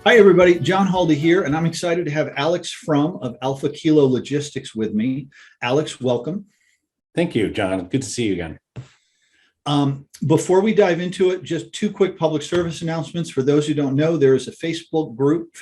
Hi, everybody. John Haldy here, and I'm excited to have Alex Frum of Alpha Kilo Logistics with me. Alex, welcome. Thank you, John. Good to see you again. Before we dive into it, just two quick public service announcements. For those who don't know, there is a Facebook group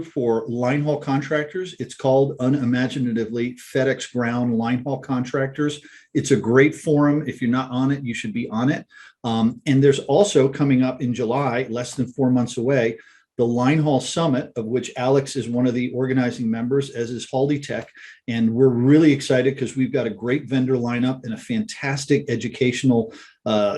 for line haul contractors. It's called unimaginatively FedEx Ground Line Haul Contractors. It's a great forum. If you're not on it, you should be on it. And there's also coming up in July, less than 4 months away, the Line Haul Summit, of which Alex is one of the organizing members, as is Haldy Tech. And we're really excited because we've got a great vendor lineup and a fantastic educational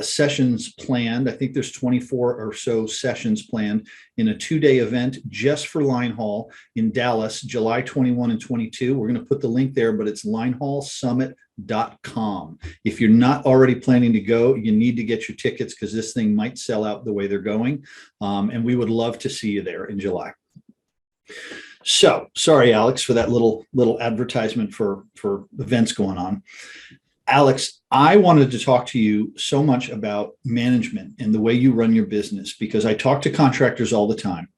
sessions planned. I think there's 24 or so sessions planned in a 2-day event just for line haul in Dallas, July 21 and 22. We're going to put the link there, but it's linehaulsummit.com. If you're not already planning to go, you need to get your tickets because this thing might sell out the way they're going. And we would love to see you there in July. So sorry, Alex, for that little advertisement for events going on. Alex, I wanted to talk to you so much about management and the way you run your business, because I talk to contractors all the time,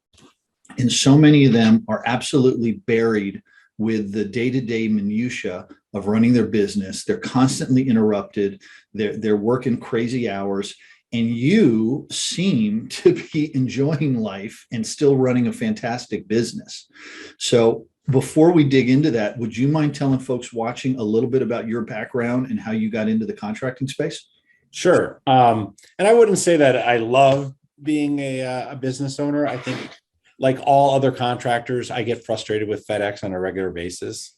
and so many of them are absolutely buried with the day-to-day minutia of running their business. They're constantly interrupted. They're working crazy hours, and you seem to be enjoying life and still running a fantastic business. So before we dig into that, would you mind telling folks watching a little bit about your background and how you got into the contracting space? Sure. And I wouldn't say that I love being a business owner. I think, like all other contractors, I get frustrated with FedEx on a regular basis.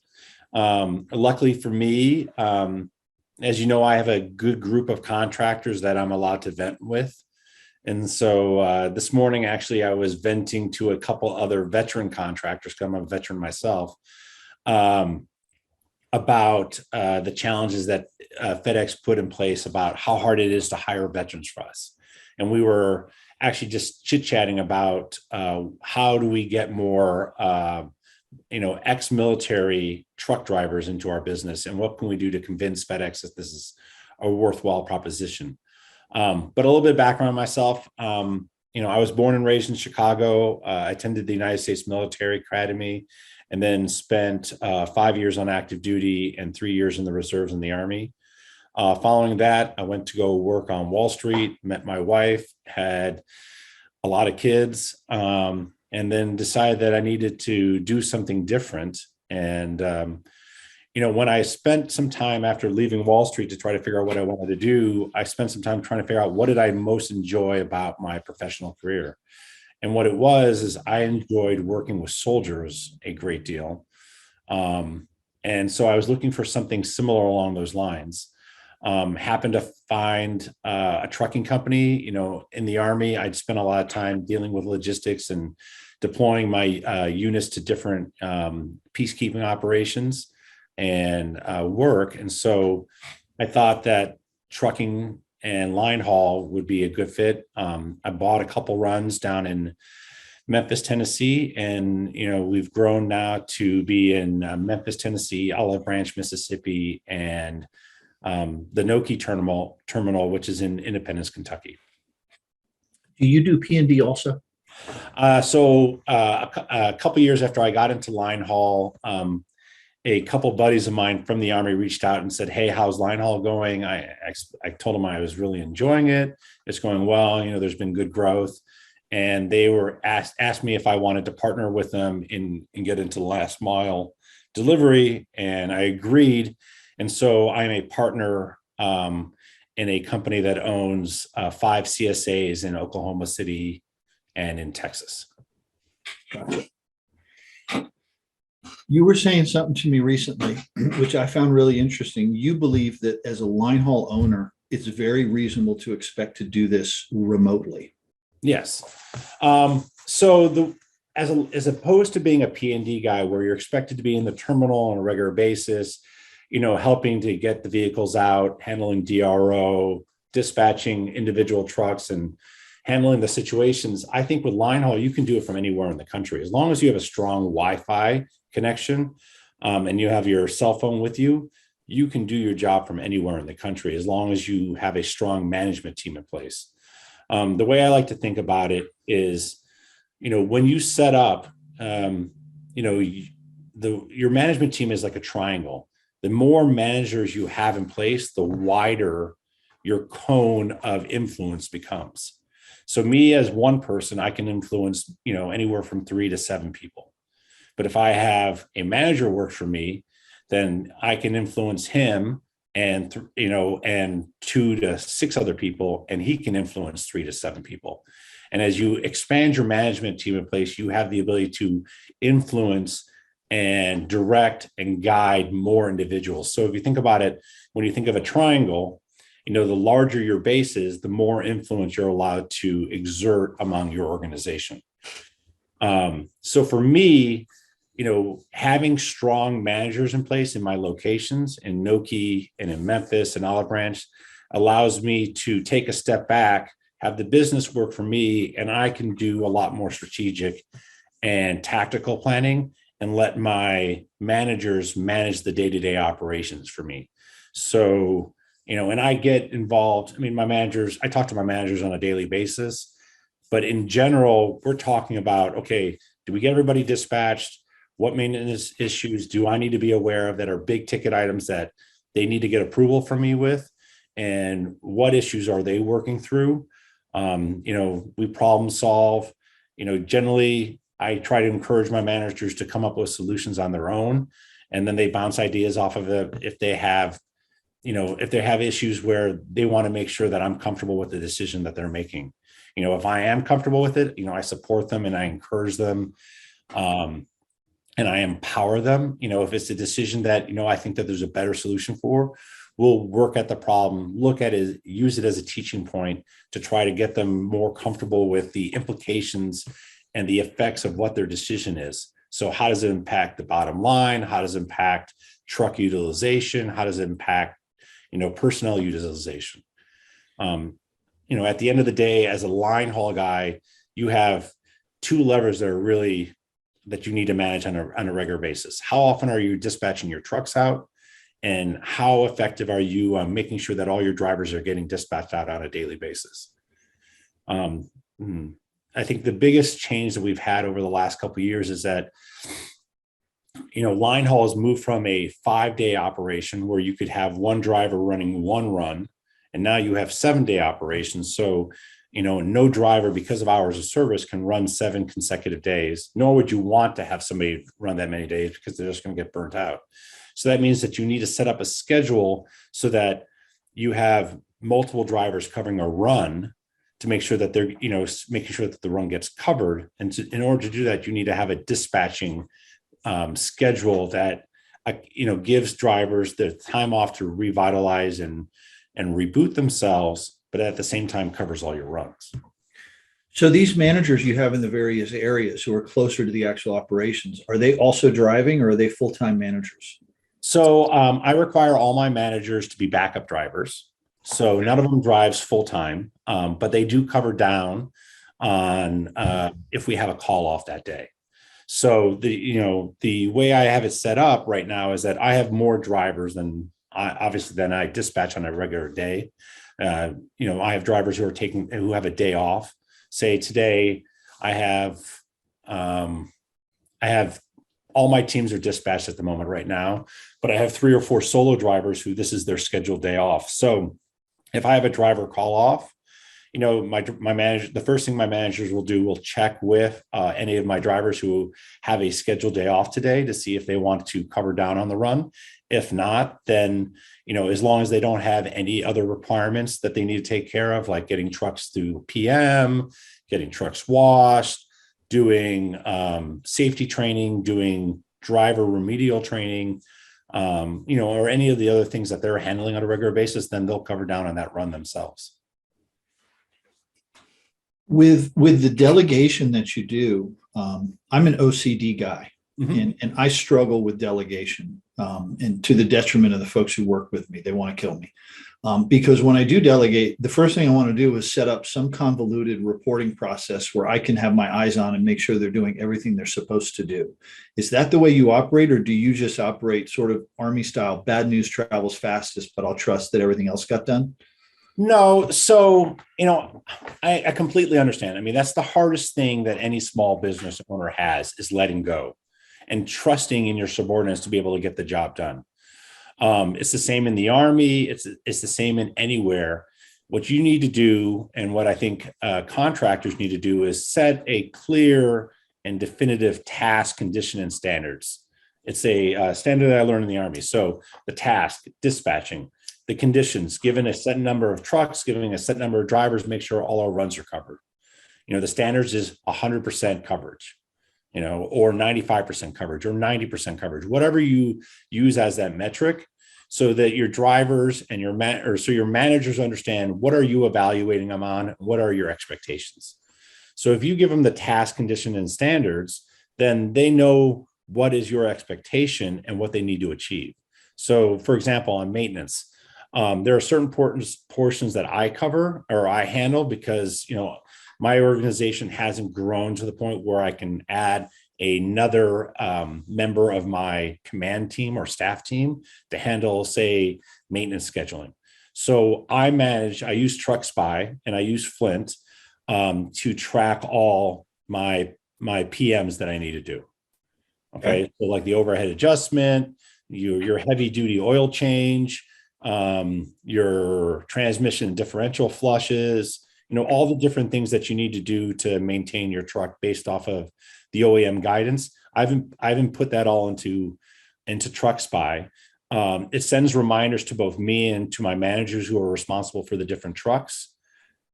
Luckily for me, as you know, I have a good group of contractors that I'm allowed to vent with. And so this morning, actually, I was venting to a couple other veteran contractors, because I'm a veteran myself, about the challenges that FedEx put in place about how hard it is to hire veterans for us. And we were actually just chit-chatting about how do we get more ex-military truck drivers into our business, and what can we do to convince FedEx that this is a worthwhile proposition. But a little bit of background on myself. I was born and raised in Chicago. I attended the United States Military Academy, and then spent 5 years on active duty and 3 years in the reserves in the Army. Following that, I went to go work on Wall Street, met my wife, had a lot of kids, and then decided that I needed to do something different. And when I spent some time after leaving Wall Street to try to figure out what I wanted to do, I spent some time trying to figure out what did I most enjoy about my professional career. And what it was is I enjoyed working with soldiers a great deal. And so I was looking for something similar along those lines. Happened to find a trucking company. In the Army, I'd spent a lot of time dealing with logistics and deploying my units to different peacekeeping operations and work. And so I thought that trucking and line haul would be a good fit. I bought a couple runs down in Memphis, Tennessee, and we've grown now to be in Memphis, Tennessee, Olive Branch, Mississippi, and the Noki terminal, which is in Independence, Kentucky. Do you do P&D also? So a couple years after I got into line haul, a couple buddies of mine from the Army reached out and said, "Hey, how's line haul going?" I told them I was really enjoying it. It's going well. There's been good growth. And they were asked me if I wanted to partner with them and get into the last mile delivery. And I agreed. And so I'm a partner in a company that owns 5 CSAs in Oklahoma City and in Texas. Gotcha. You were saying something to me recently, which I found really interesting. You believe that as a line haul owner, it's very reasonable to expect to do this remotely. Yes. As opposed to being a P&D guy where you're expected to be in the terminal on a regular basis, helping to get the vehicles out, handling DRO, dispatching individual trucks, and handling the situations. I think with line haul, you can do it from anywhere in the country. As long as you have a strong Wi-Fi connection and you have your cell phone with you, you can do your job from anywhere in the country, as long as you have a strong management team in place. The way I like to think about it is, when you set up, your management team is like a triangle. The more managers you have in place, the wider your cone of influence becomes. So me as one person, I can influence, anywhere from 3 to 7 people. But if I have a manager work for me, then I can influence him and, and 2 to 6 other people, and he can influence 3 to 7 people. And as you expand your management team in place, you have the ability to influence and direct and guide more individuals. So if you think about it, when you think of a triangle, the larger your base is, the more influence you're allowed to exert among your organization. So for me, having strong managers in place in my locations in Noki and in Memphis and Olive Branch allows me to take a step back, have the business work for me, and I can do a lot more strategic and tactical planning and let my managers manage the day-to-day operations for me. So, and I get involved. I mean, I talk to my managers on a daily basis, but in general, we're talking about, okay, do we get everybody dispatched? What maintenance issues do I need to be aware of that are big ticket items that they need to get approval from me with? And what issues are they working through? We problem solve. Generally, I try to encourage my managers to come up with solutions on their own, and then they bounce ideas off of it if they have issues where they want to make sure that I'm comfortable with the decision that they're making. If I am comfortable with it, I support them and I encourage them, and I empower them. If it's a decision that, I think that there's a better solution for, we'll work at the problem, look at it, use it as a teaching point to try to get them more comfortable with the implications and the effects of what their decision is. So how does it impact the bottom line? How does it impact truck utilization? How does it impact, personnel utilization? At the end of the day, as a line haul guy, you have 2 levers that you need to manage on a regular basis. How often are you dispatching your trucks out? And how effective are you on making sure that all your drivers are getting dispatched out on a daily basis? I think the biggest change that we've had over the last couple of years is that, line haul has moved from a 5-day operation where you could have one driver running one run, and now you have 7-day operations. So, no driver, because of hours of service, can run 7 consecutive days, nor would you want to have somebody run that many days because they're just going to get burnt out. So that means that you need to set up a schedule so that you have multiple drivers covering a run to make sure that they're, making sure that the run gets covered. And in order to do that, you need to have a dispatching schedule that, gives drivers the time off to revitalize and reboot themselves, but at the same time covers all your runs. So these managers you have in the various areas who are closer to the actual operations, are they also driving or are they full-time managers? So I require all my managers to be backup drivers. So none of them drives full-time, but they do cover down on if we have a call off that day. So the way I have it set up right now is that I have more drivers than I dispatch on a regular day. I have drivers who have a day off. Say today I have all my teams are dispatched at the moment right now, but I have 3 or 4 solo drivers who this is their scheduled day off. So if I have a driver call off, my manager, the first thing my managers will check with any of my drivers who have a scheduled day off today to see if they want to cover down on the run. If not, then, as long as they don't have any other requirements that they need to take care of, like getting trucks through PM, getting trucks washed, doing safety training, doing driver remedial training, or any of the other things that they're handling on a regular basis, then they'll cover down on that run themselves. With the delegation that you do, I'm an OCD guy, and I struggle with delegation, and to the detriment of the folks who work with me. They want to kill me. Because when I do delegate, the first thing I want to do is set up some convoluted reporting process where I can have my eyes on and make sure they're doing everything they're supposed to do. Is that the way you operate, or do you just operate sort of Army style, bad news travels fastest, but I'll trust that everything else got done? No, so I completely understand. I mean, that's the hardest thing that any small business owner has is letting go and trusting in your subordinates to be able to get the job done. It's the same in the Army. It's the same in anywhere. What you need to do, and what I think contractors need to do, is set a clear and definitive task, condition, and standards. It's a standard that I learned in the Army. So the task, dispatching, the conditions, given a set number of trucks, giving a set number of drivers, make sure all our runs are covered. The standards is 100% coverage, or 95% coverage or 90% coverage, whatever you use as that metric, so that your drivers and your managers understand what are you evaluating them on, what are your expectations. So if you give them the task, condition, and standards, then they know what is your expectation and what they need to achieve. So for example, on maintenance, there are certain portions that I cover or I handle because, my organization hasn't grown to the point where I can add another member of my command team or staff team to handle, say, maintenance scheduling. So I use Truck Spy and I use Flint to track all my PMs that I need to do. Okay. So like the overhead adjustment, your heavy duty oil change, your transmission differential flushes, all the different things that you need to do to maintain your truck based off of the OEM guidance. I've put that all into Truck Spy. It sends reminders to both me and to my managers who are responsible for the different trucks.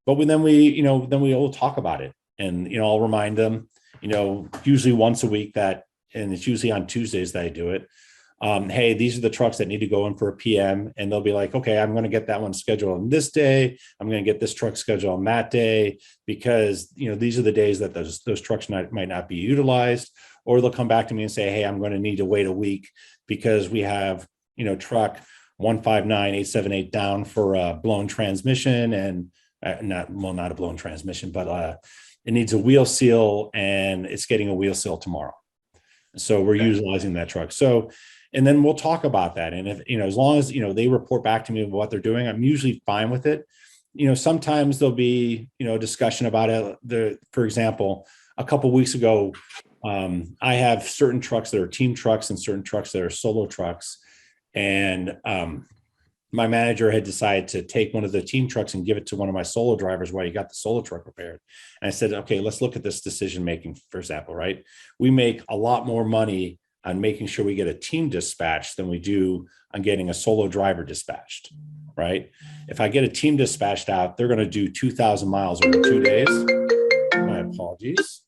But then we all talk about it, and I'll remind them, usually once a week and it's usually on Tuesdays that I do it. Hey, these are the trucks that need to go in for a PM, and they'll be like, okay, I'm going to get that one scheduled on this day. I'm going to get this truck scheduled on that day because, these are the days that those trucks might not be utilized. Or they'll come back to me and say, hey, I'm going to need to wait a week because we have, truck 159878 down for a blown transmission, and not a blown transmission, but it needs a wheel seal and it's getting a wheel seal tomorrow. So we're utilizing that truck. So, and then we'll talk about that. And if, as long as, they report back to me what they're doing, I'm usually fine with it. Sometimes there'll be, a discussion about it. For example, a couple of weeks ago, I have certain trucks that are team trucks and certain trucks that are solo trucks. And my manager had decided to take one of the team trucks and give it to one of my solo drivers while he got the solo truck repaired. And I said, okay, let's look at this decision making, for example, right? We make a lot more money on making sure we get a team dispatched than we do on getting a solo driver dispatched, right? If I get a team dispatched out, they're going to do 2,000 miles over 2 days. My apologies.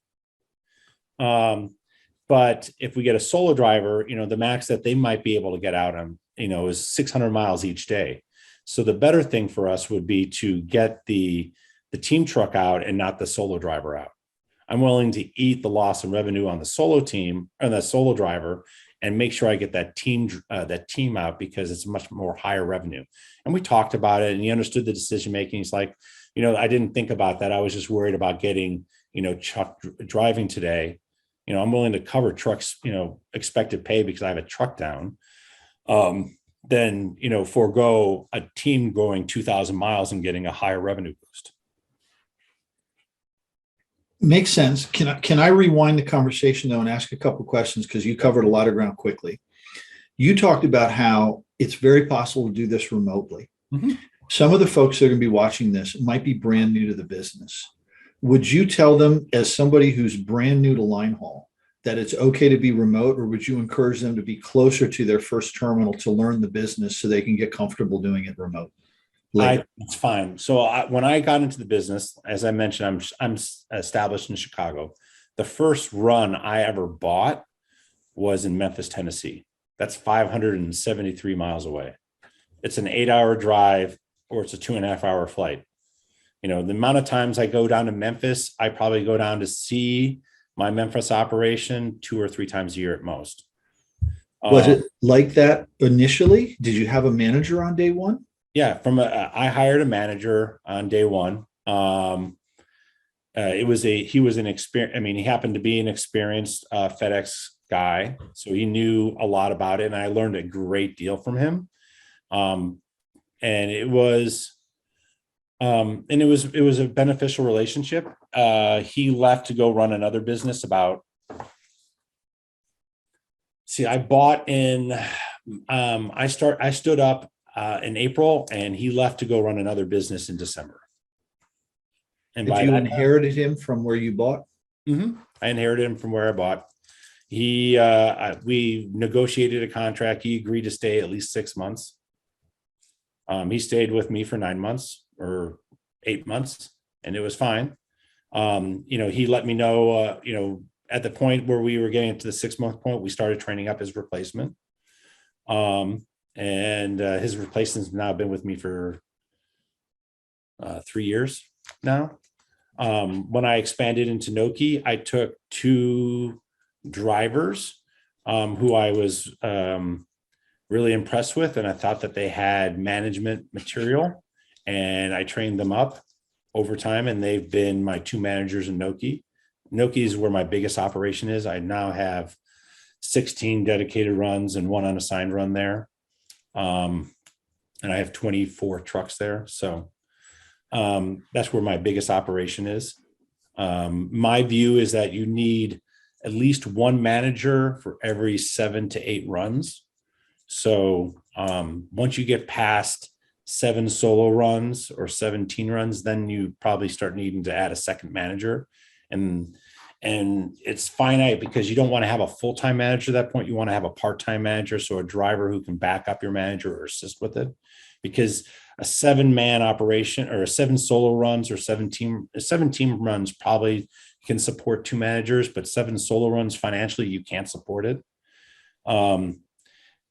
But if we get a solo driver, the max that they might be able to get out on, is 600 miles each day. So the better thing for us would be to get the team truck out and not the solo driver out. I'm willing to eat the loss of revenue on the solo team or the solo driver and make sure I get that team out because it's much more higher revenue. And we talked about it and he understood the decision making. He's like, I didn't think about that. I was just worried about getting, Chuck driving today. I'm willing to cover trucks, expected pay because I have a truck down. Then, forego a team going 2,000 miles and getting a higher revenue boost. Makes sense. Can I rewind the conversation though and ask a couple of questions because you covered a lot of ground quickly. You talked about how it's very possible to do this remotely. Mm-hmm. Some of the folks that are going to be watching this might be brand new to the business. Would you tell them, as somebody who's brand new to line haul, that it's okay to be remote, or would you encourage them to be closer to their first terminal to learn the business so they can get comfortable doing it remote? It's fine. So when I got into the business, as I mentioned, I'm established in Chicago. The first run I ever bought was in Memphis, Tennessee. That's 573 miles away. It's an 8-hour drive, or it's a 2.5-hour flight. The amount of times I go down to Memphis, I probably go down to see my Memphis operation 2 or 3 times a year at most. Was it like that initially? Did you have a manager on day one? Yeah, I hired a manager on day one. He was an experienced. I mean, he happened to be an experienced FedEx guy, so he knew a lot about it, and I learned a great deal from him. And it was And it was a beneficial relationship. He left to go run another business I bought in, I stood up in April, and he left to go run another business in December. And Did by you that inherited him from where you bought? I inherited him from where I bought. We negotiated a contract. He agreed to stay at least 6 months. He stayed with me for 9 months or 8 months, and it was fine. He let me know, at the point where we were getting to the 6 month point, we started training up his replacement. And his replacement's now been with me for 3 years now. When I expanded into Noki, I took 2 drivers who I was really impressed with, and I thought that they had management material, and I trained them up over time, and they've been my 2 managers in Noki. Noki is where my biggest operation is. I now have 16 dedicated runs and 1 unassigned run there. And I have 24 trucks there. So that's where my biggest operation is. My view is that you need at least 1 manager for every 7 to 8 runs. So once you get past 7 solo runs or 17 runs, then you probably start needing to add a second manager. And it's finite because you don't want to have a full-time manager at that point. You want to have a part-time manager, so a driver who can back up your manager or assist with it. Because a 7-man operation or a 7 solo runs or 17 runs probably can support 2 managers, but 7 solo runs financially, you can't support it.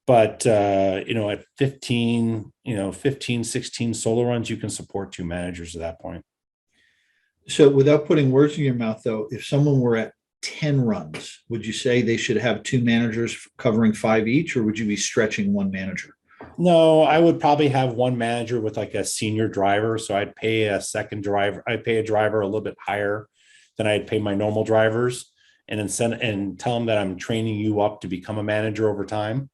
But at 15, 16 solo runs, you can support 2 managers at that point. So without putting words in your mouth, though, if someone were at 10 runs, would you say they should have 2 managers covering 5 each, or would you be stretching 1 manager? No, I would probably have 1 manager with like a senior driver. So I'd pay a second driver. I'd pay a driver a little bit higher than I'd pay my normal drivers, and tell them that I'm training you up to become a manager over time.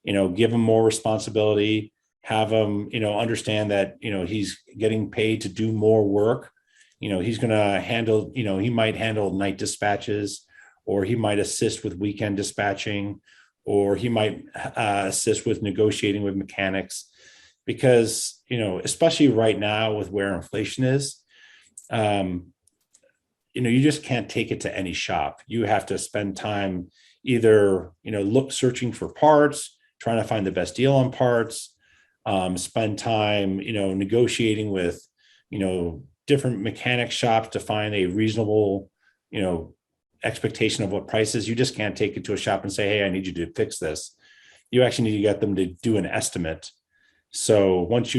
Give them more responsibility, have them, understand that, he's getting paid to do more work. He's going to handle, he might handle night dispatches, or he might assist with weekend dispatching, or he might assist with negotiating with mechanics, because, especially right now with where inflation is, you just can't take it to any shop. You have to spend time either, searching for parts, trying to find the best deal on parts, spend time, negotiating with, different mechanic shops to find a reasonable, expectation of what prices. You just can't take it to a shop and say, hey, I need you to fix this. You actually need to get them to do an estimate. So once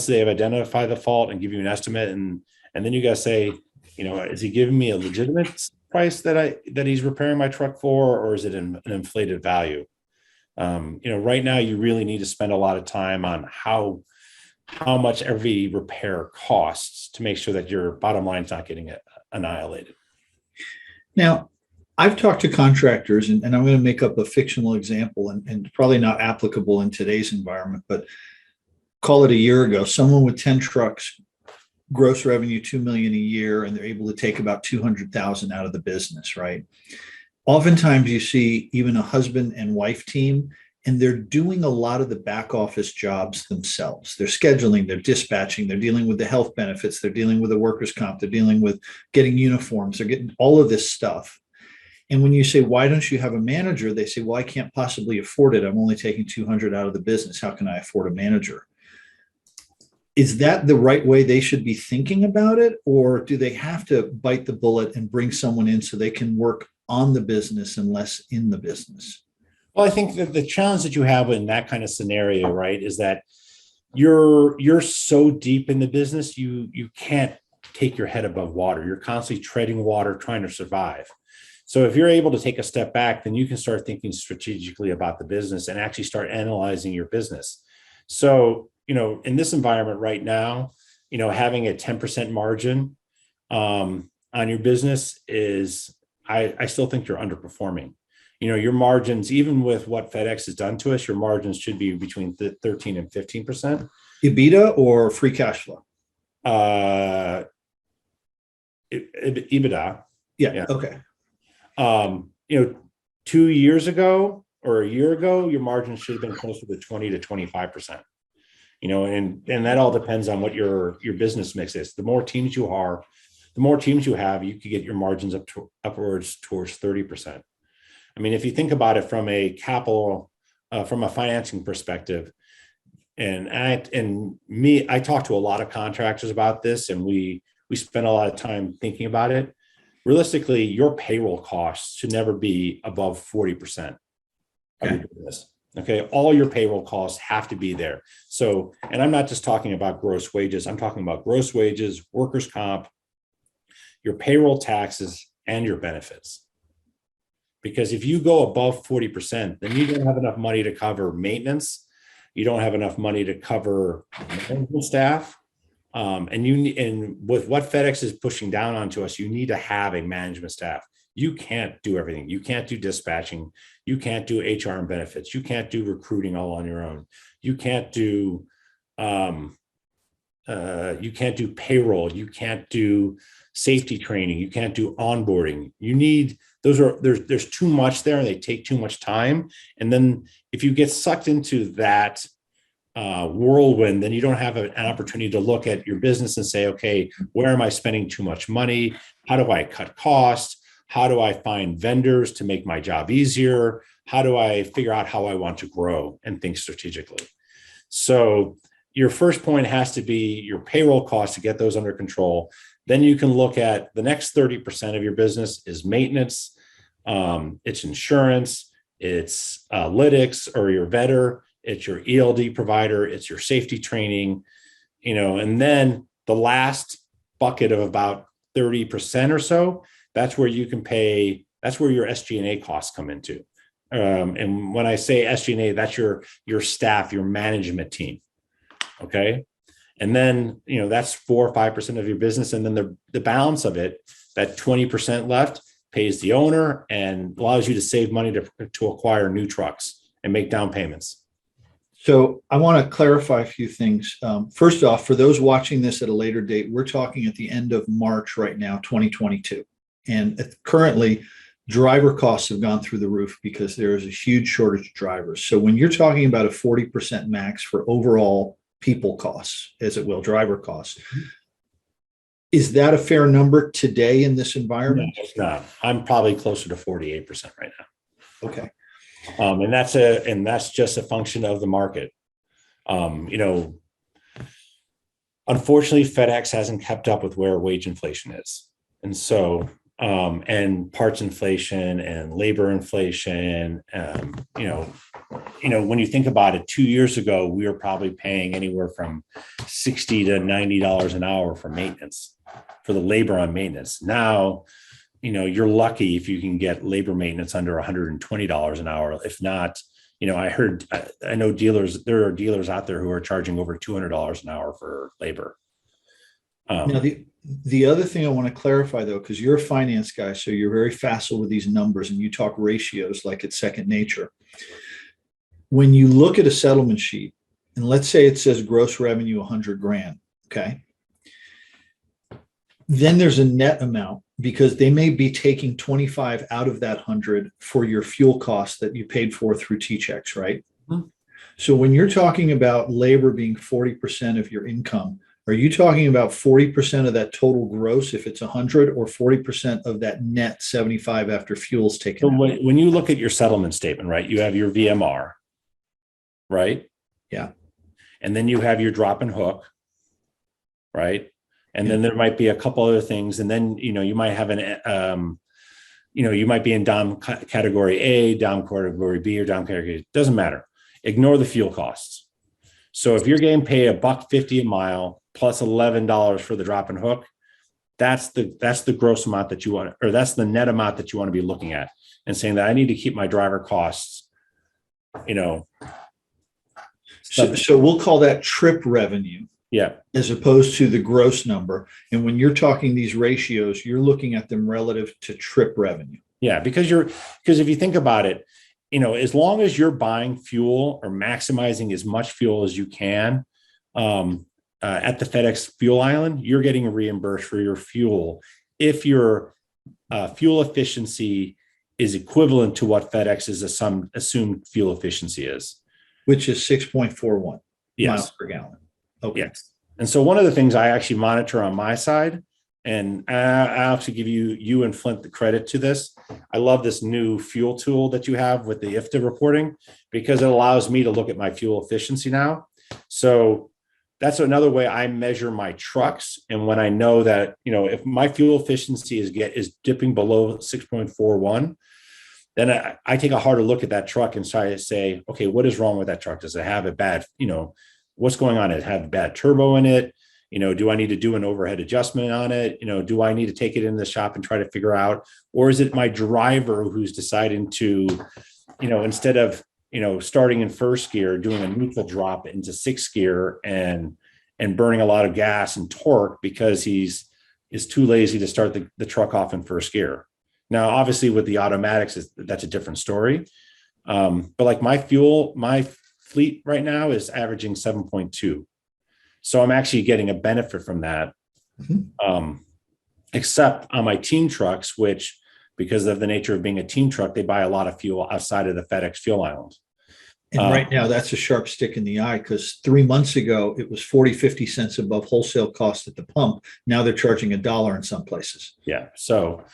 they have identified the fault and give you an estimate, and then you got to say, is he giving me a legitimate price that he's repairing my truck for, or is it an inflated value? Right now you really need to spend a lot of time on how much every repair costs to make sure that your bottom line is not getting annihilated. Now, I've talked to contractors, and I'm going to make up a fictional example and probably not applicable in today's environment, but call it a year ago, someone with 10 trucks, gross revenue, 2 million a year, and they're able to take about 200,000 out of the business, right? Oftentimes you see even a husband and wife team, and they're doing a lot of the back office jobs themselves. They're scheduling, they're dispatching, they're dealing with the health benefits, they're dealing with the workers' comp, they're dealing with getting uniforms, they're getting all of this stuff. And when you say, why don't you have a manager? They say, well, I can't possibly afford it. I'm only taking 200 out of the business. How can I afford a manager? Is that the right way they should be thinking about it? Or do they have to bite the bullet and bring someone in so they can work on the business and less in the business? Well, I think that the challenge that you have in that kind of scenario, right, is that you're so deep in the business, you can't take your head above water. You're constantly treading water, trying to survive. So if you're able to take a step back, then you can start thinking strategically about the business and actually start analyzing your business. So, in this environment right now, having a 10% margin on your business is, I still think you're underperforming. Your margins, even with what FedEx has done to us, your margins should be between 13 and 15%. EBITDA or free cash flow? uh, EBITDA. Yeah. Yeah. Okay. 2 years ago or a year ago, your margins should have been closer to 20 to 25%. And that all depends on what your business mix is. The more teams you have, you could get your margins upwards towards 30%. I mean, if you think about it from a from a financing perspective, I talk to a lot of contractors about this, and we spend a lot of time thinking about it. Realistically, your payroll costs should never be above 40% of your business. Okay. All your payroll costs have to be there. So, and I'm not just talking about gross wages. I'm talking about gross wages, workers' comp, your payroll taxes, and your benefits. Because if you go above 40%, then you don't have enough money to cover maintenance. You don't have enough money to cover management staff. And with what FedEx is pushing down onto us, you need to have a management staff. You can't do everything. You can't do dispatching. You can't do HR and benefits. You can't do recruiting all on your own. You can't do payroll. You can't do safety training. You can't do onboarding. There's too much there, and they take too much time. And then if you get sucked into that whirlwind, then you don't have an opportunity to look at your business and say, okay, where am I spending too much money? How do I cut costs? How do I find vendors to make my job easier? How do I figure out how I want to grow and think strategically? So your first point has to be your payroll costs to get those under control. Then you can look at the next 30% of your business is maintenance, it's insurance, it's lytics or your vetter, it's your ELD provider, it's your safety training, and then the last bucket of about 30% or so, that's where your SG&A costs come into. And when I say SG&A, that's your staff, your management team. Okay. And then, that's 4 or 5% of your business. And then the balance of it, that 20% left, pays the owner and allows you to save money to acquire new trucks and make down payments. So I want to clarify a few things. First off, for those watching this at a later date, we're talking at the end of March right now, 2022. And currently, driver costs have gone through the roof because there is a huge shortage of drivers. So when you're talking about a 40% max for overall people costs, as it will, driver costs, is that a fair number today in this environment? No, it's not. I'm probably closer to 48% right now. Okay. And that's just a function of the market. Unfortunately, FedEx hasn't kept up with where wage inflation is. And so, and parts inflation and labor inflation, when you think about it, 2 years ago, we were probably paying anywhere from $60 to $90 an hour for maintenance, for the labor on maintenance. Now, you're lucky if you can get labor maintenance under $120 an hour. If not, I know there are dealers out there who are charging over $200 an hour for labor. Now, the other thing I want to clarify, though, because you're a finance guy, so you're very facile with these numbers and you talk ratios like it's second nature. When you look at a settlement sheet, and let's say it says gross revenue 100 grand, okay? Then there's a net amount because they may be taking 25 out of that 100 for your fuel costs that you paid for through T-checks, right? Mm-hmm. So when you're talking about labor being 40% of your income, are you talking about 40% of that total gross if it's 100 or 40% of that net 75 after fuel's taken out? When you look at your settlement statement, right, you have your VMR, right? Yeah. And then you have your drop and hook, right? And then there might be a couple other things. And then, you might have you might be in DOM category A, DOM category B, or DOM category A. It doesn't matter. Ignore the fuel costs. So if you're getting paid $1.50 a mile plus $11 for the drop and hook, that's the gross amount that you want, or that's the net amount that you want to be looking at and saying that I need to keep my driver costs, So we'll call that trip revenue. Yeah. As opposed to the gross number. And when you're talking these ratios, you're looking at them relative to trip revenue. Yeah, because if you think about it, as long as you're buying fuel or maximizing as much fuel as you can, at the FedEx fuel island, you're getting reimbursed for your fuel if your fuel efficiency is equivalent to what FedEx's assumed fuel efficiency is. Which is 6.41 Yes. miles per gallon. Okay. Yes. And so one of the things I actually monitor on my side, and I actually give you and Flint the credit to this. I love this new fuel tool that you have with the IFTA reporting, because it allows me to look at my fuel efficiency now. So that's another way I measure my trucks. And when I know that, if my fuel efficiency is dipping below 6.41, then I take a harder look at that truck and try to say, okay, what is wrong with that truck? Does it have a bad, what's going on? Does it have a bad turbo in it? Do I need to do an overhead adjustment on it? Do I need to take it in the shop and try to figure out, or is it my driver who's deciding to, instead of, starting in first gear, doing a neutral drop into sixth gear and burning a lot of gas and torque because he's too lazy to start the truck off in first gear. Now, obviously with the automatics, that's a different story. But like my fleet right now is averaging 7.2. So I'm actually getting a benefit from that. Mm-hmm. Except on my team trucks, which, because of the nature of being a team truck, they buy a lot of fuel outside of the FedEx fuel island. And right now that's a sharp stick in the eye, because 3 months ago, it was 40, 50 cents above wholesale cost at the pump. Now they're charging $1 in some places. Yeah. So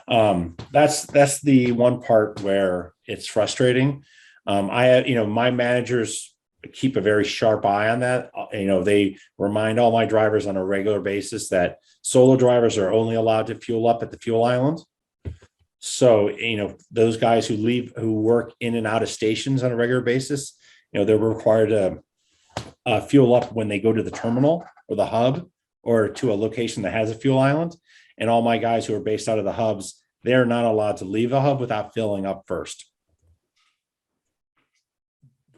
that's the one part where it's frustrating. My managers keep a very sharp eye on that. They remind all my drivers on a regular basis that solo drivers are only allowed to fuel up at the fuel island. So, those guys who work in and out of stations on a regular basis, they're required to fuel up when they go to the terminal or the hub or to a location that has a fuel island. And all my guys who are based out of the hubs, they're not allowed to leave the hub without filling up first.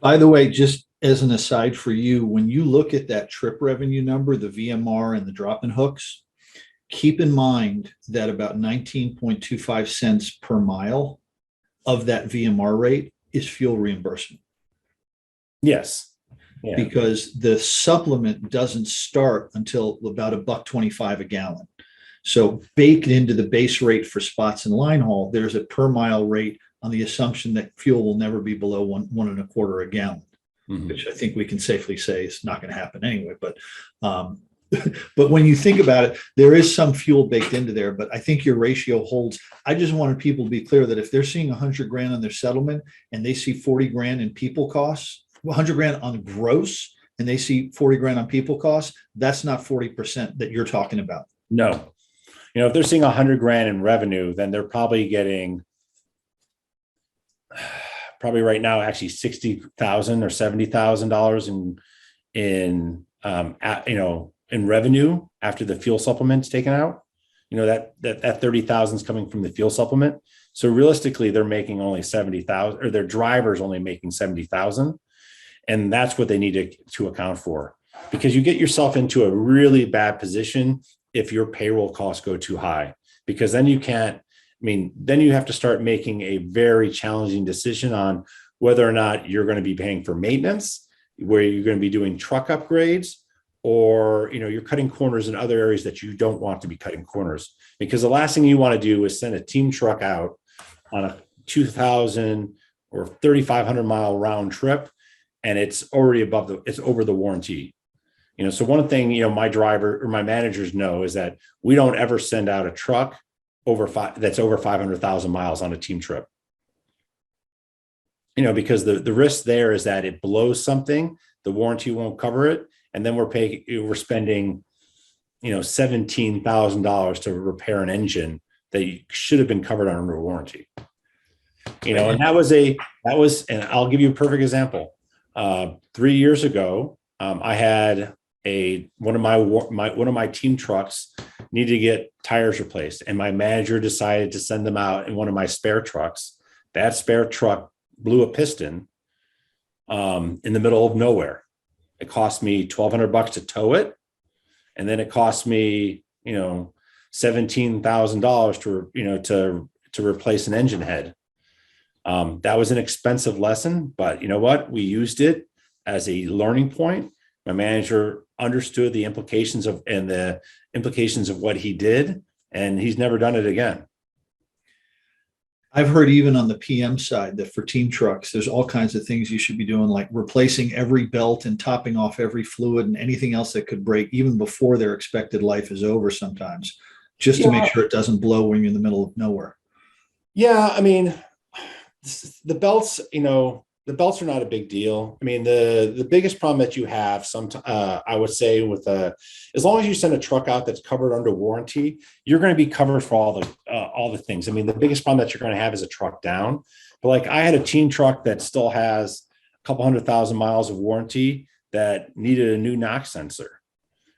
By the way, just as an aside for you, when you look at that trip revenue number, the VMR and the drop-in hooks, keep in mind that about 19.25 cents per mile of that VMR rate is fuel reimbursement. Yes. Yeah. Because the supplement doesn't start until about $1.25 a gallon. So baked into the base rate for spots and line haul, there's a per mile rate on the assumption that fuel will never be below one and a quarter a gallon, mm-hmm. which I think we can safely say is not going to happen anyway. But when you think about it, there is some fuel baked into there, but I think your ratio holds. I just wanted people to be clear that if they're seeing $100,000 on their settlement and they see $40,000 in people costs, $100,000 on gross, and they see $40,000 on people costs, that's not 40% that you're talking about. No. If they're seeing $100,000 in revenue, then they're probably getting right now actually $60,000 or $70,000 in revenue after the fuel supplement's taken out. That 30,000 is coming from the fuel supplement. So realistically, they're making only 70,000, or their driver's only making 70,000, and that's what they need to account for, because you get yourself into a really bad position if your payroll costs go too high, because then you can't. Then you have to start making a very challenging decision on whether or not you're going to be paying for maintenance, where you're going to be doing truck upgrades, or you're cutting corners in other areas that you don't want to be cutting corners, because the last thing you want to do is send a team truck out on a 2,000 or 3,500 mile round trip, and it's already it's over the warranty. So one thing my driver or my managers know is that we don't ever send out a truck that's over 500,000 miles on a team trip. Because the risk there is that it blows something, the warranty won't cover it, and then we're spending, $17,000 to repair an engine that should have been covered under warranty. And that was, and I'll give you a perfect example. 3 years ago, I had one of my team trucks needed to get tires replaced, and my manager decided to send them out in one of my spare trucks. That spare truck blew a piston in the middle of nowhere. It cost me $1,200 to tow it, and then it cost me $17,000 to replace an engine head. That was an expensive lesson, but you know what? We used it as a learning point. My manager understood the implications of what he did, and he's never done it again. I've heard even on the PM side that for team trucks, there's all kinds of things you should be doing, like replacing every belt and topping off every fluid and anything else that could break even before their expected life is over sometimes, just to make sure it doesn't blow when you're in the middle of nowhere. Yeah, I mean, the belts, the belts are not a big deal. I mean, the biggest problem that you have, I would say, as long as you send a truck out that's covered under warranty, you're going to be covered for all the things. I mean, the biggest problem that you're going to have is a truck down. But like, I had a team truck that still has a couple 100,000 miles of warranty that needed a new knock sensor.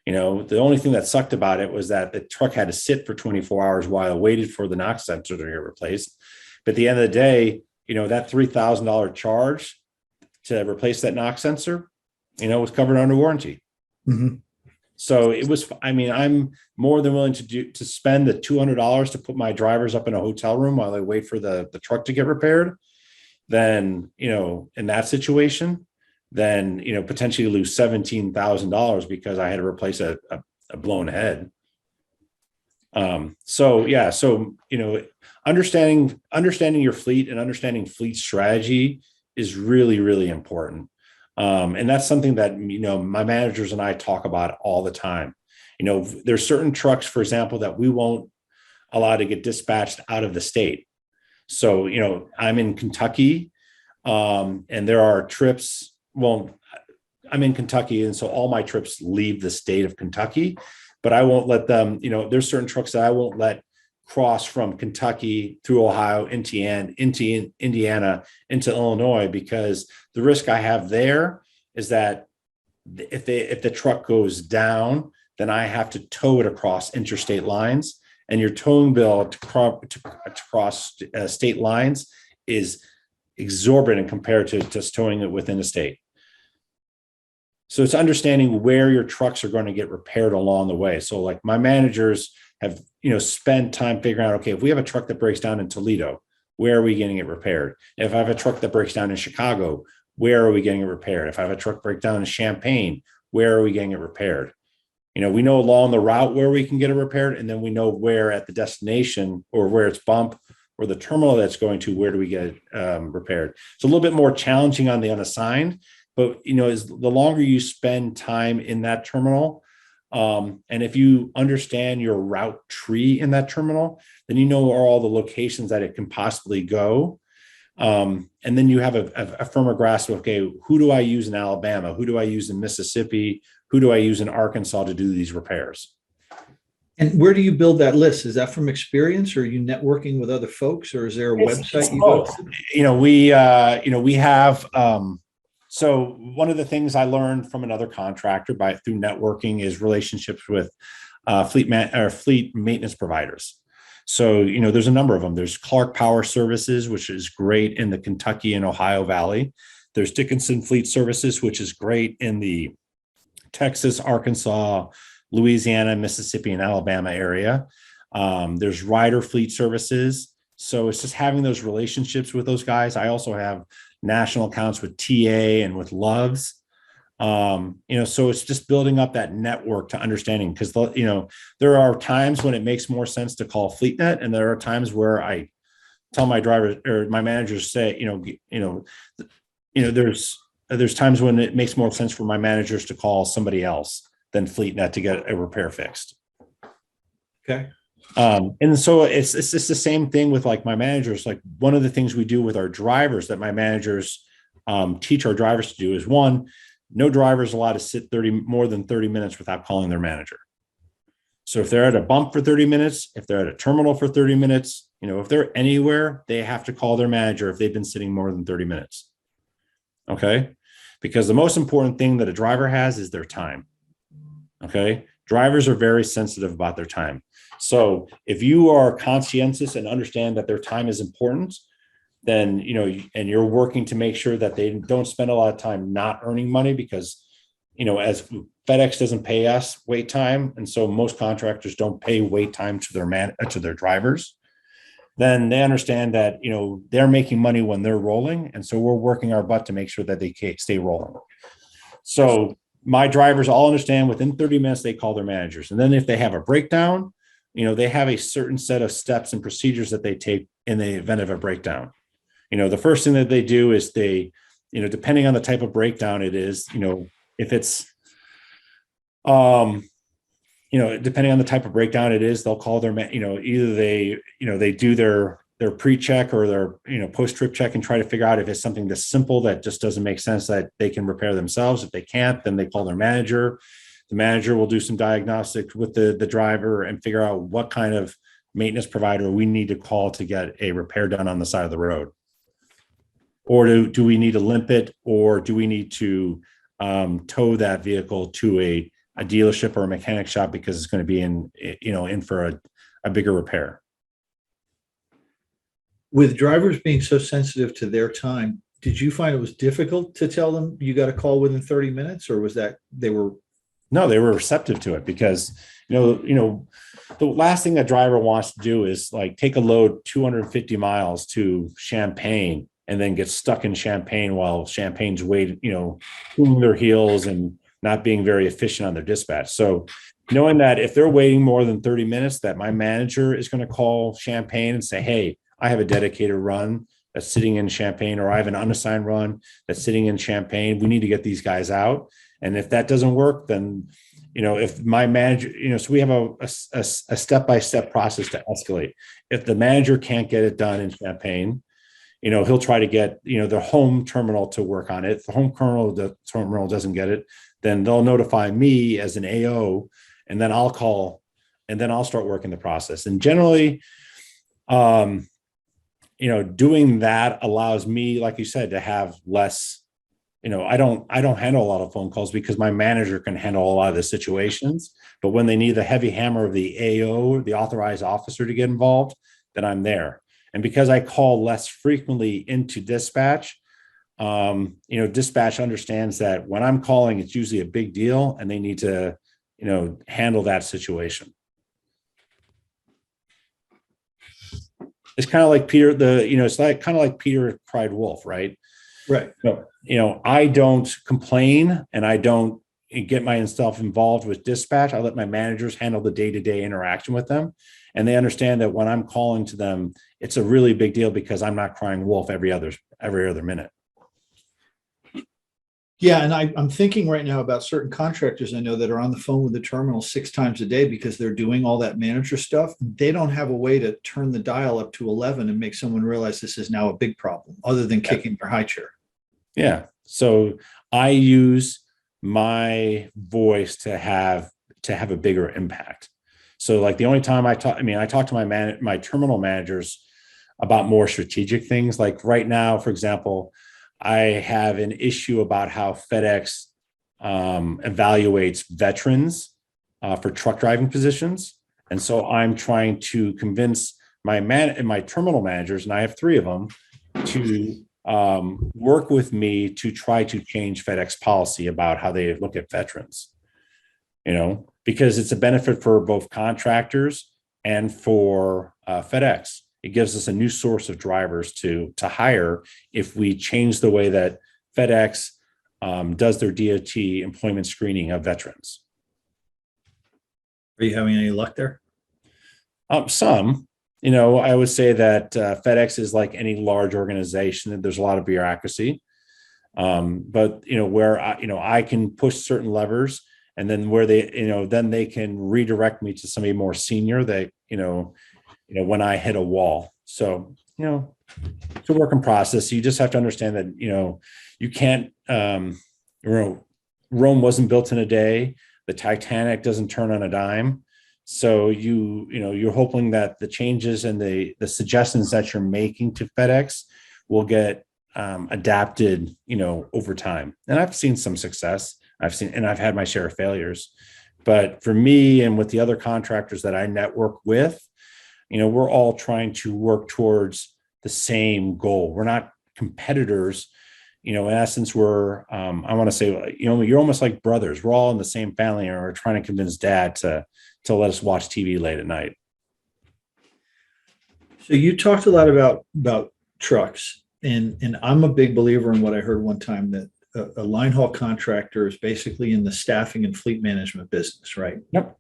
The only thing that sucked about it was that the truck had to sit for 24 hours while I waited for the knock sensor to get replaced. But at the end of the day, that $3,000 charge to replace that knock sensor, was covered under warranty. Mm-hmm. So it was, I'm more than willing to spend the $200 to put my drivers up in a hotel room while they wait for the truck to get repaired. Then, in that situation, then, potentially lose $17,000 because I had to replace a blown head. Understanding your fleet and understanding fleet strategy is really, really important. And that's something that, my managers and I talk about all the time. There's certain trucks, for example, that we won't allow to get dispatched out of the state. So, I'm in Kentucky, and there are trips. Well, I'm in Kentucky, and so all my trips leave the state of Kentucky, but I won't let them, there's certain trucks that I won't let cross from Kentucky through Ohio into Indiana, into Illinois, because the risk I have there is that if the truck goes down, then I have to tow it across interstate lines, and your towing bill to cross state lines is exorbitant compared to just towing it within a state. So it's understanding where your trucks are going to get repaired along the way. So like, my managers have, spent time figuring out, okay, if we have a truck that breaks down in Toledo, where are we getting it repaired? If I have a truck that breaks down in Chicago, where are we getting it repaired? If I have a truck break down in Champaign, where are we getting it repaired? We know along the route where we can get it repaired, and then we know where at the destination, or where it's bump, or the terminal that's going to, where do we get it repaired? It's a little bit more challenging on the unassigned. But, as the longer you spend time in that terminal, and if you understand your route tree in that terminal, then you know where all the locations that it can possibly go. And then you have a firmer grasp of, okay, who do I use in Alabama? Who do I use in Mississippi? Who do I use in Arkansas to do these repairs? And where do you build that list? Is that from experience, or are you networking with other folks, or is there a website you go to? We have. So one of the things I learned from another contractor through networking is relationships with fleet maintenance providers. So, there's a number of them. There's Clark Power Services, which is great in the Kentucky and Ohio Valley. There's Dickinson Fleet Services, which is great in the Texas, Arkansas, Louisiana, Mississippi, and Alabama area. There's Ryder Fleet Services. So it's just having those relationships with those guys. I also have national accounts with TA and with Loves. So it's just building up that network to understanding, because, there are times when it makes more sense to call FleetNet. And there are times where I tell my drivers or my managers say, there's times when it makes more sense for my managers to call somebody else than FleetNet to get a repair fixed. Okay. And so it's just the same thing with like my managers. Like, one of the things we do with our drivers that my managers teach our drivers to do is, one, no driver is allowed to sit more than 30 minutes without calling their manager. So if they're at a bump for 30 minutes, if they're at a terminal for 30 minutes, if they're anywhere, they have to call their manager if they've been sitting more than 30 minutes. Okay. Because the most important thing that a driver has is their time. Okay. Drivers are very sensitive about their time. So if you are conscientious and understand that their time is important, then, and you're working to make sure that they don't spend a lot of time not earning money, because, as FedEx doesn't pay us wait time, and so most contractors don't pay wait time to their drivers, then they understand that, they're making money when they're rolling. And so we're working our butt to make sure that they stay rolling. So my drivers all understand within 30 minutes, they call their managers. And then if they have a breakdown, they have a certain set of steps and procedures that they take in the event of a breakdown. The first thing that they do is they, depending on the type of breakdown it is, if it's, depending on the type of breakdown it is, they'll call their, either they do their pre-check or their, post-trip check and try to figure out if it's something that's simple that just doesn't make sense that they can repair themselves. If they can't, then they call their manager. The manager will do some diagnostics with the driver and figure out what kind of maintenance provider we need to call to get a repair done on the side of the road. Or do we need to limp it, or do we need to tow that vehicle to a dealership or a mechanic shop because it's going to be in for a bigger repair. With drivers being so sensitive to their time, did you find it was difficult to tell them you got a call within 30 minutes, or was that they were? No, they were receptive to it because, the last thing a driver wants to do is like take a load 250 miles to Champaign and then get stuck in Champaign while Champagne's waiting, cooling their heels and not being very efficient on their dispatch. So knowing that if they're waiting more than 30 minutes, that my manager is going to call Champaign and say, hey, I have a dedicated run that's sitting in Champaign, or I have an unassigned run that's sitting in Champaign. We need to get these guys out. And if that doesn't work, then, if my manager, so we have a step-by-step process to escalate. If the manager can't get it done in Champaign, he'll try to get, the home terminal to work on it. If the home terminal doesn't get it, then they'll notify me as an AO, and then I'll call, and then I'll start working the process. And generally, doing that allows me, like you said, to have less, I don't handle a lot of phone calls because my manager can handle a lot of the situations. But when they need the heavy hammer of the AO, the authorized officer, to get involved, then I'm there. And because I call less frequently into dispatch, dispatch understands that when I'm calling, it's usually a big deal and they need to, handle that situation. It's kind of like Peter, it's like kind of like Peter cried wolf, right? Right. I don't complain and I don't get myself involved with dispatch. I let my managers handle the day-to-day interaction with them. And they understand that when I'm calling to them, it's a really big deal because I'm not crying wolf every other minute. Yeah, and I'm thinking right now about certain contractors I know that are on the phone with the terminal 6 times a day because they're doing all that manager stuff. They don't have a way to turn the dial up to 11 and make someone realize this is now a big problem, other than kicking their high chair. Yeah. So I use my voice to have a bigger impact. So like the only time I talk to my terminal managers about more strategic things. Like right now, for example, I have an issue about how FedEx evaluates veterans for truck driving positions. And so I'm trying to convince my terminal managers, and I have 3 of them, to work with me to try to change FedEx policy about how they look at veterans, because it's a benefit for both contractors and for FedEx. It gives us a new source of drivers to hire if we change the way that FedEx does their DOT employment screening of veterans. Are you having any luck there? Some. I would say that FedEx is like any large organization. There's a lot of bureaucracy, but where I can push certain levers, and then where they then they can redirect me to somebody more senior that when I hit a wall. So it's a work in process. You just have to understand that you can't. Rome wasn't built in a day. The Titanic doesn't turn on a dime. So you're hoping that the changes and the suggestions that you're making to FedEx will get adapted, over time. And I've seen some success. I've had my share of failures. But for me and with the other contractors that I network with, we're all trying to work towards the same goal. We're not competitors. In essence, we're I want to say, you're almost like brothers. We're all in the same family, and we're trying to convince Dad to let us watch TV late at night. So you talked a lot about trucks, and I'm a big believer in what I heard one time, that a line haul contractor is basically in the staffing and fleet management business, right? Yep.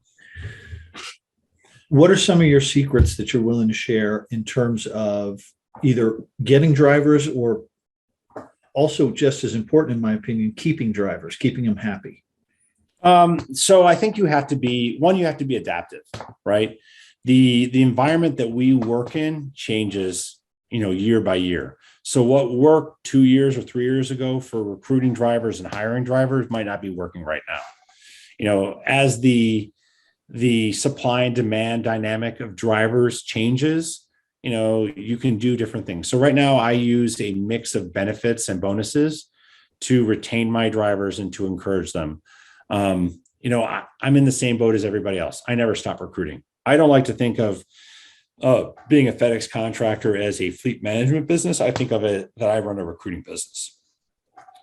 What are some of your secrets that you're willing to share in terms of either getting drivers or also, just as important, in my opinion, keeping drivers, keeping them happy? So I think you have to be adaptive, right? The environment that we work in changes, year by year. So what worked 2 years or 3 years ago for recruiting drivers and hiring drivers might not be working right now. As the supply and demand dynamic of drivers changes, you can do different things. So right now I use a mix of benefits and bonuses to retain my drivers and to encourage them. I'm in the same boat as everybody else. I never stop recruiting. I don't like to think of being a FedEx contractor as a fleet management business. I think of it that I run a recruiting business.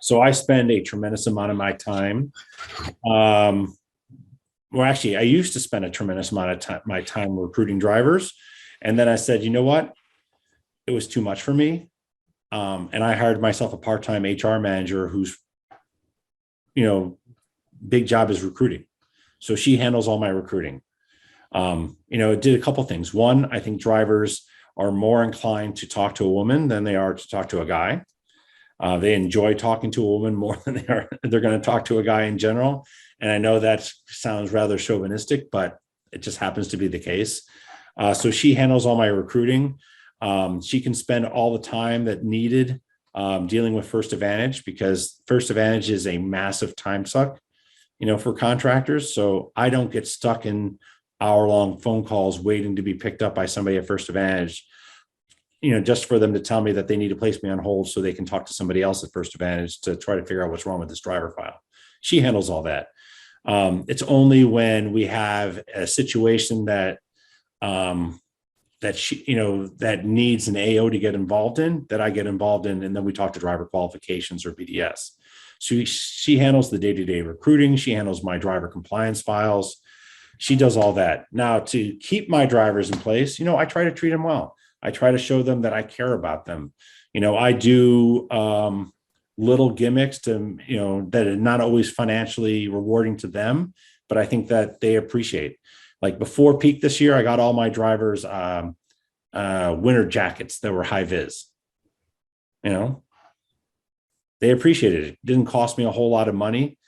So I spend a tremendous amount of my time. Actually, I used to spend a tremendous amount of my time recruiting drivers. And then I said, you know what? It was too much for me. And I hired myself a part-time HR manager whose, big job is recruiting. So she handles all my recruiting. It did a couple things. One, I think drivers are more inclined to talk to a woman than they are to talk to a guy. They enjoy talking to a woman more than they're going to talk to a guy in general. And I know that sounds rather chauvinistic, but it just happens to be the case. So she handles all my recruiting. She can spend all the time that needed dealing with First Advantage, because First Advantage is a massive time suck, for contractors. So I don't get stuck in hour-long phone calls waiting to be picked up by somebody at First Advantage, just for them to tell me that they need to place me on hold so they can talk to somebody else at First Advantage to try to figure out what's wrong with this driver file. She handles all that. It's only when we have a situation that that needs an AO to get involved in, that I get involved in, and then we talk to driver qualifications or BDS. So she handles the day-to-day recruiting. She handles my driver compliance files. She does all that. Now, to keep my drivers in place, I try to treat them well. I try to show them that I care about them. I do little gimmicks to, that are not always financially rewarding to them, but I think that they appreciate. Like before peak this year, I got all my drivers winter jackets that were high vis. They appreciated it. It didn't cost me a whole lot of money.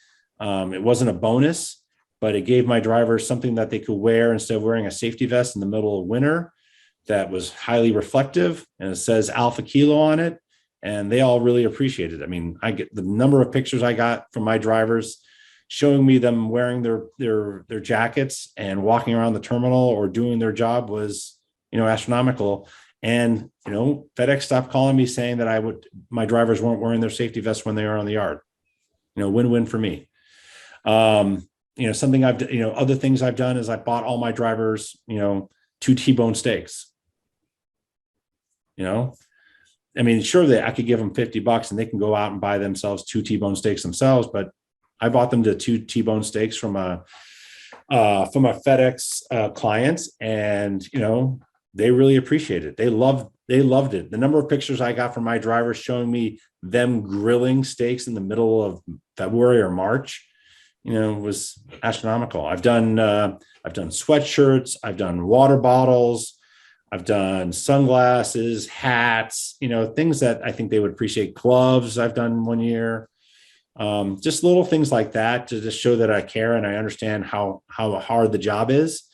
It wasn't a bonus, but it gave my drivers something that they could wear instead of wearing a safety vest in the middle of winter that was highly reflective, and it says Alpha Kilo on it. And they all really appreciated it. I mean, I get the number of pictures I got from my drivers showing me them wearing their jackets and walking around the terminal or doing their job was, astronomical. And, FedEx stopped calling me saying that my drivers weren't wearing their safety vests when they were on the yard. Win-win for me. Something other things I've done is I bought all my drivers, 2 T-bone steaks. I mean, sure, I could give them $50 and they can go out and buy themselves 2 T-bone steaks themselves, but I bought them 2 T-bone steaks from a FedEx client, and they really appreciated it. They loved it. The number of pictures I got from my drivers showing me them grilling steaks in the middle of February or March, was astronomical. I've done sweatshirts, I've done water bottles, I've done sunglasses, hats, things that I think they would appreciate. Gloves I've done one year. Just little things like that to just show that I care and I understand how hard the job is.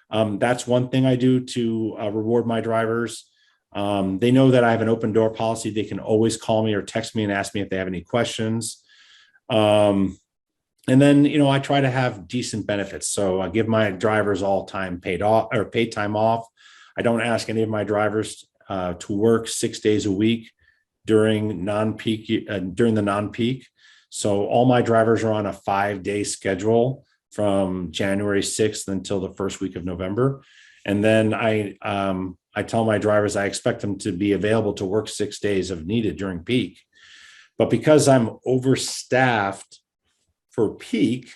That's one thing I do to reward my drivers. They know that I have an open door policy. They can always call me or text me and ask me if they have any questions. And then, I try to have decent benefits. So I give my drivers all time paid time off. I don't ask any of my drivers to work 6 days a week during the non-peak. So all my drivers are on a 5-day schedule from January 6th until the first week of November. And then I tell my drivers I expect them to be available to work 6 days if needed during peak. But because I'm overstaffed for peak,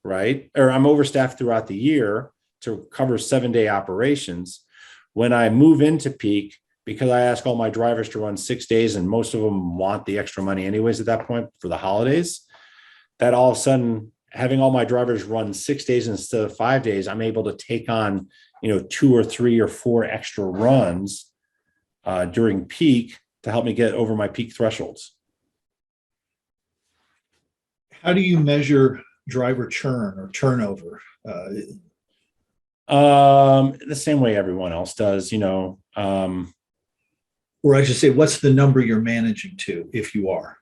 right? Or I'm overstaffed throughout the year to cover 7-day operations. When I move into peak, because I ask all my drivers to run 6 days and most of them want the extra money anyways at that point for the holidays, that all of a sudden having all my drivers run 6 days instead of 5 days, I'm able to take on, 2 or 3 or 4 extra runs during peak to help me get over my peak thresholds. How do you measure driver churn or turnover? The same way everyone else does, Or I should say, what's the number you're managing to, if you are?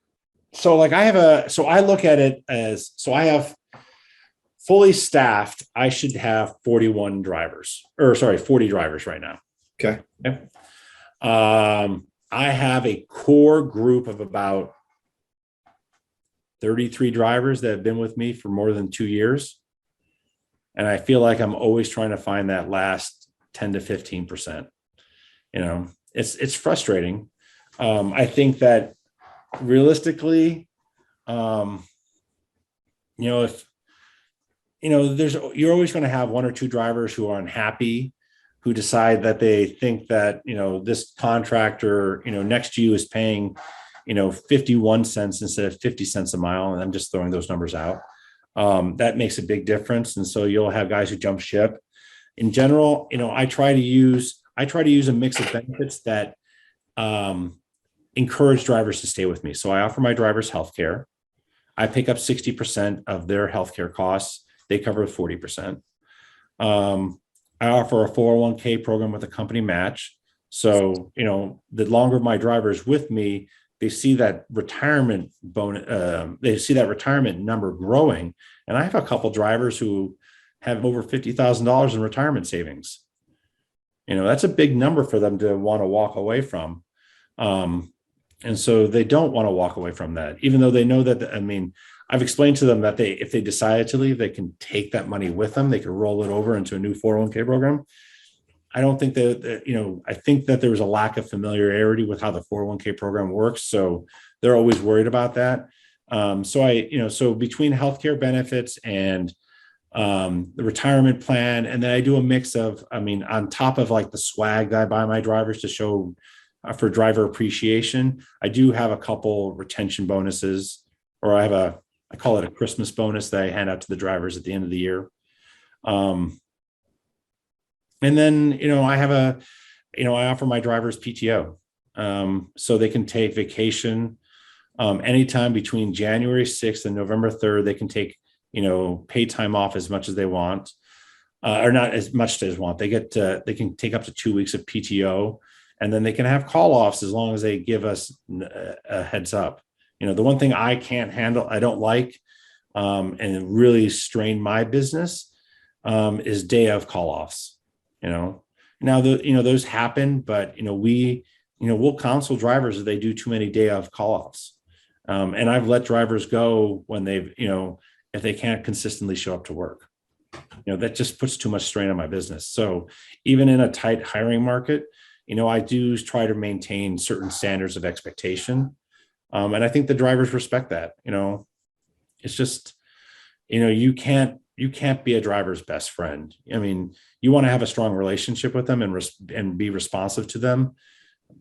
so I look at it as, I have fully staffed, I should have 40 drivers right now. Okay. I have a core group of about 33 drivers that have been with me for more than 2 years. And I feel like I'm always trying to find that last 10 to 15%. It's frustrating. I think that realistically, if you're always going to have 1 or 2 drivers who are unhappy, who decide that they think that, this contractor, next to you is paying, 51 cents instead of 50 cents a mile. And I'm just throwing those numbers out. That makes a big difference. And so you'll have guys who jump ship. In general, I try to use a mix of benefits that encourage drivers to stay with me. So I offer my drivers healthcare. I pick up 60% of their healthcare costs. They cover 40%. I offer a 401k program with a company match. So, the longer my drivers with me, they see that retirement bonus, they see that retirement number growing. And I have a couple drivers who have over $50,000 in retirement savings. That's a big number for them to want to walk away from. And so they don't want to walk away from that, even though they know that, I've explained to them that if they decided to leave, they can take that money with them. They can roll it over into a new 401k program. I don't think that, I think that there was a lack of familiarity with how the 401k program works. So they're always worried about that. So between healthcare benefits and the retirement plan, and then I do a mix of, on top of like the swag that I buy my drivers to show for driver appreciation, I do have a couple retention bonuses, or I call it a Christmas bonus that I hand out to the drivers at the end of the year. And then, I offer my drivers PTO. So they can take vacation anytime between January 6th and November 3rd. They can take, paid time off as much as they want, or not as much as they want. They can take up to 2 weeks of PTO, and then they can have call offs as long as they give us a heads up. The one thing I can't handle, I don't like, and it really strained my business, is day of call offs. Now those happen, but we'll counsel drivers if they do too many day of call offs. And I've let drivers go when they've, if they can't consistently show up to work. That just puts too much strain on my business. So even in a tight hiring market, I do try to maintain certain standards of expectation. And I think the drivers respect that. It's just, you can't be a driver's best friend. You want to have a strong relationship with them and be responsive to them.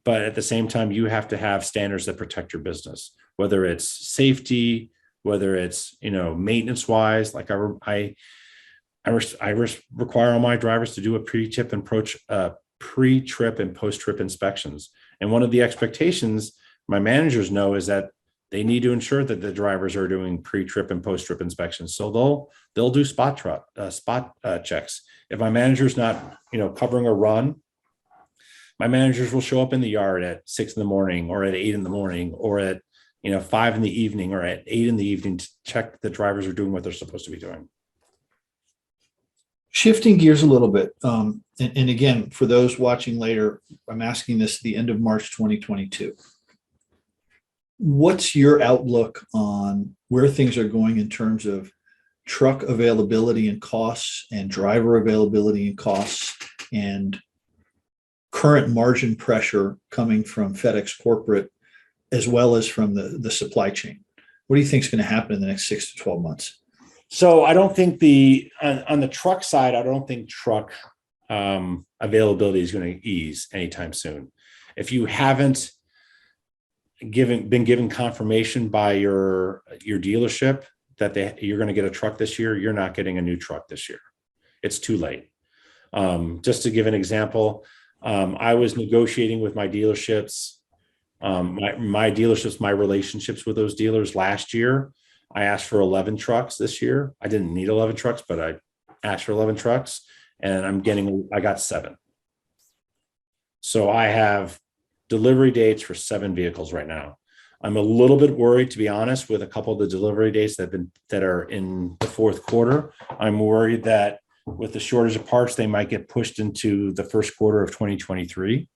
But at the same time, you have to have standards that protect your business, whether it's safety, whether it's, maintenance wise. Like I require all my drivers to do a pre-trip and post-trip inspections. And one of the expectations my managers know is that they need to ensure that the drivers are doing pre-trip and post-trip inspections. So they'll do spot checks. If my manager's not, covering a run, my managers will show up in the yard at 6 a.m. or at 8 a.m. or at 5 p.m. or at 8 p.m. to check the drivers are doing what they're supposed to be doing. Shifting gears a little bit, and again, for those watching later, I'm asking this at the end of March 2022. What's your outlook on where things are going in terms of truck availability and costs and driver availability and costs and current margin pressure coming from FedEx corporate as well as from the supply chain? What do you think is going to happen in the next 6 to 12 months? So I don't think on the truck side, I don't think truck availability is going to ease anytime soon. if you haven't been given confirmation by your dealership that you're going to get a truck this year, you're not getting a new truck this year. It's too late. Just to give an example, I was negotiating with my dealerships, my relationships with those dealers last year. I asked for 11 trucks this year. I didn't need 11 trucks, but I asked for 11 trucks, and I got 7. So I have delivery dates for 7 vehicles right now. I'm a little bit worried, to be honest, with a couple of the delivery dates that are in the fourth quarter. I'm worried that with the shortage of parts, they might get pushed into the first quarter of 2023.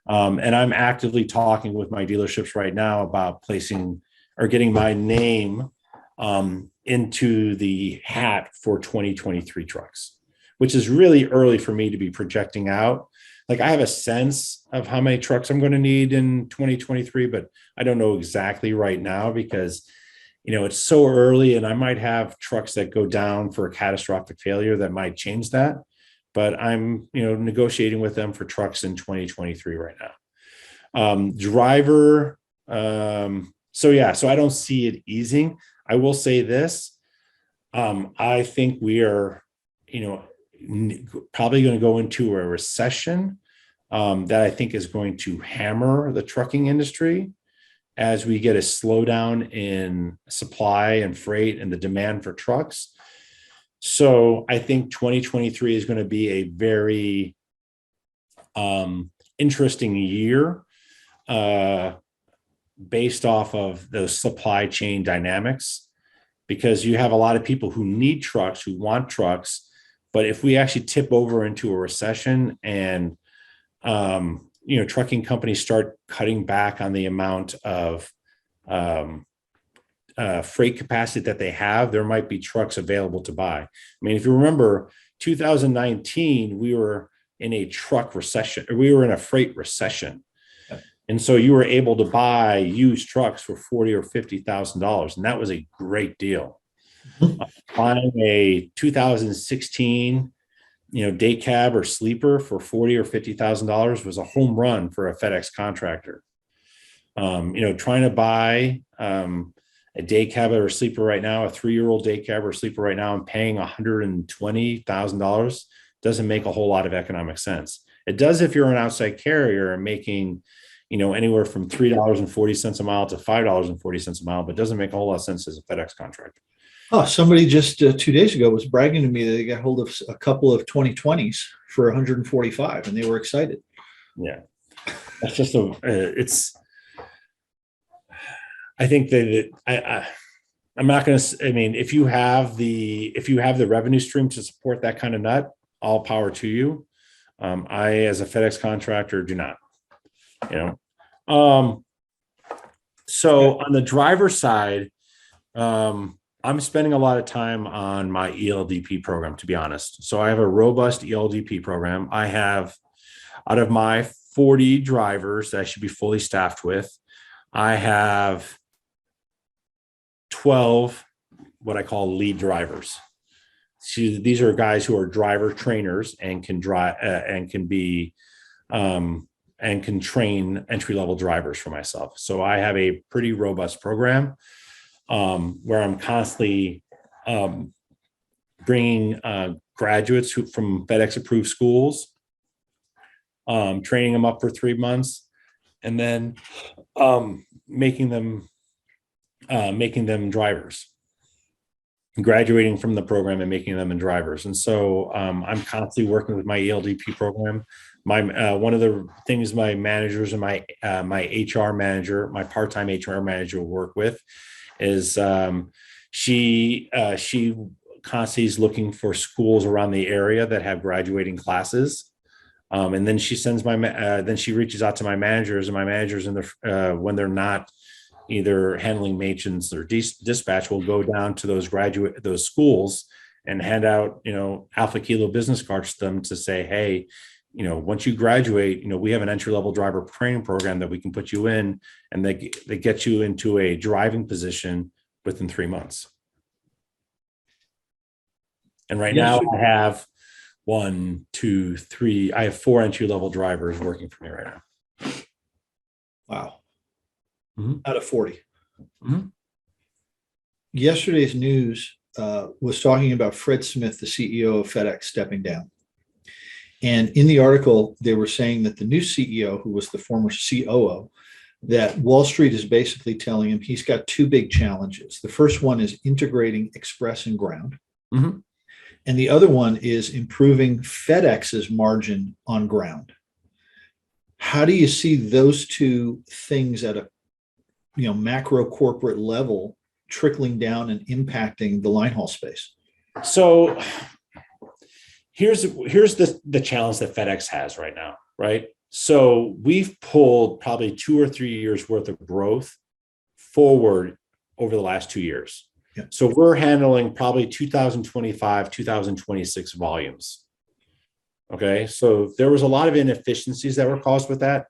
And I'm actively talking with my dealerships right now about placing or getting my name into the hat for 2023 trucks, which is really early for me to be projecting out. Like, I have a sense of how many trucks I'm going to need in 2023, but I don't know exactly right now because, it's so early, and I might have trucks that go down for a catastrophic failure that might change that. But I'm, negotiating with them for trucks in 2023 right now. Driver. So I don't see it easing. I will say this. I think we are, probably going to go into a recession that I think is going to hammer the trucking industry as we get a slowdown in supply and freight and the demand for trucks. So I think 2023 is going to be a very interesting year based off of the supply chain dynamics, because you have a lot of people who need trucks, who want trucks. But if we actually tip over into a recession and, trucking companies start cutting back on the amount of freight capacity that they have, there might be trucks available to buy. I mean, if you remember 2019, we were in a truck recession, or we were in a freight recession. And so you were able to buy used trucks for $40,000 or $50,000. And that was a great deal. Buying a 2016, day cab or sleeper for $40,000 or $50,000 was a home run for a FedEx contractor. Trying to buy a day cab or sleeper right now, a 3-year-old day cab or sleeper right now, and paying $120,000 doesn't make a whole lot of economic sense. It does if you're an outside carrier and making, anywhere from $3.40 a mile to $5.40 a mile, but doesn't make a whole lot of sense as a FedEx contractor. Oh, somebody just 2 days ago was bragging to me that they got hold of a couple of 2020s for 145, and they were excited. Yeah, that's just I think that I'm not going to. I mean, if you have the revenue stream to support that kind of nut, all power to you. I, as a FedEx contractor, do not. So on the driver side, I'm spending a lot of time on my ELDP program, to be honest. So I have a robust ELDP program. I have, out of my 40 drivers that I should be fully staffed with, I have 12 what I call lead drivers. So these are guys who are driver trainers and can drive and can train entry-level drivers for myself. So I have a pretty robust program where I'm constantly bringing graduates from FedEx approved schools, training them up for 3 months, and then making them drivers, graduating from the program and making them in drivers. And so I'm constantly working with my ELDP program. One of the things my managers and my HR manager, my part-time HR manager, will work with is she constantly is looking for schools around the area that have graduating classes. And then she sends then she reaches out to my managers, and my managers when they're not either handling maintenance or dispatch, will go down to those schools and hand out, Alpha Kilo business cards to them to say, hey, once you graduate, we have an entry-level driver training program that we can put you in, and they get you into a driving position within 3 months. And right now I have 1, 2, 3, I have 4 entry-level drivers working for me right now. Wow. Mhm. Out of 40. Mhm. Yesterday's news was talking about Fred Smith, the CEO of FedEx, stepping down. And in the article, they were saying that the new CEO, who was the former COO, that Wall Street is basically telling him he's got two big challenges. The first one is integrating Express and Ground. Mhm. And the other one is improving FedEx's margin on Ground. How do you see those two things at a macro corporate level trickling down and impacting the line haul space? So here's the challenge that FedEx has right now, right? So we've pulled probably 2 or 3 years worth of growth forward over the last 2 years. Yeah. So we're handling probably 2025, 2026 volumes. Okay. So there was a lot of inefficiencies that were caused with that.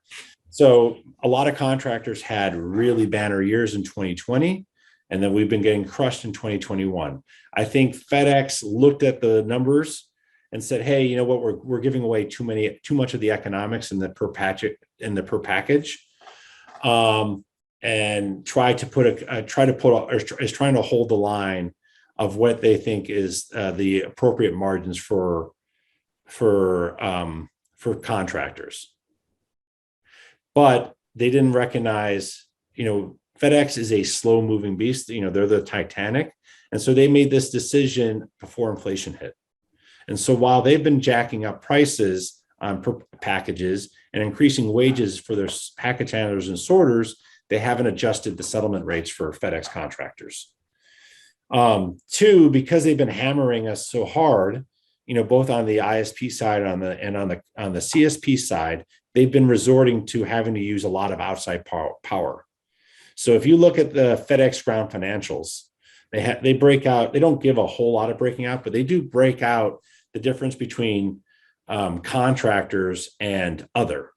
So a lot of contractors had really banner years in 2020, and then we've been getting crushed in 2021. I think FedEx looked at the numbers and said, "Hey, you know what? We're giving away too much of the economics in the per package, and trying to hold the line of what they think is the appropriate margins for contractors." But they didn't recognize, FedEx is a slow moving beast. They're the Titanic. And so they made this decision before inflation hit. And so while they've been jacking up prices on packages and increasing wages for their package handlers and sorters, they haven't adjusted the settlement rates for FedEx contractors. Two, because they've been hammering us so hard, both on the ISP side and on the CSP side, they've been resorting to having to use a lot of outside power. So if you look at the FedEx Ground financials, they break out. They don't give a whole lot of breaking out, but they do break out the difference between contractors and other.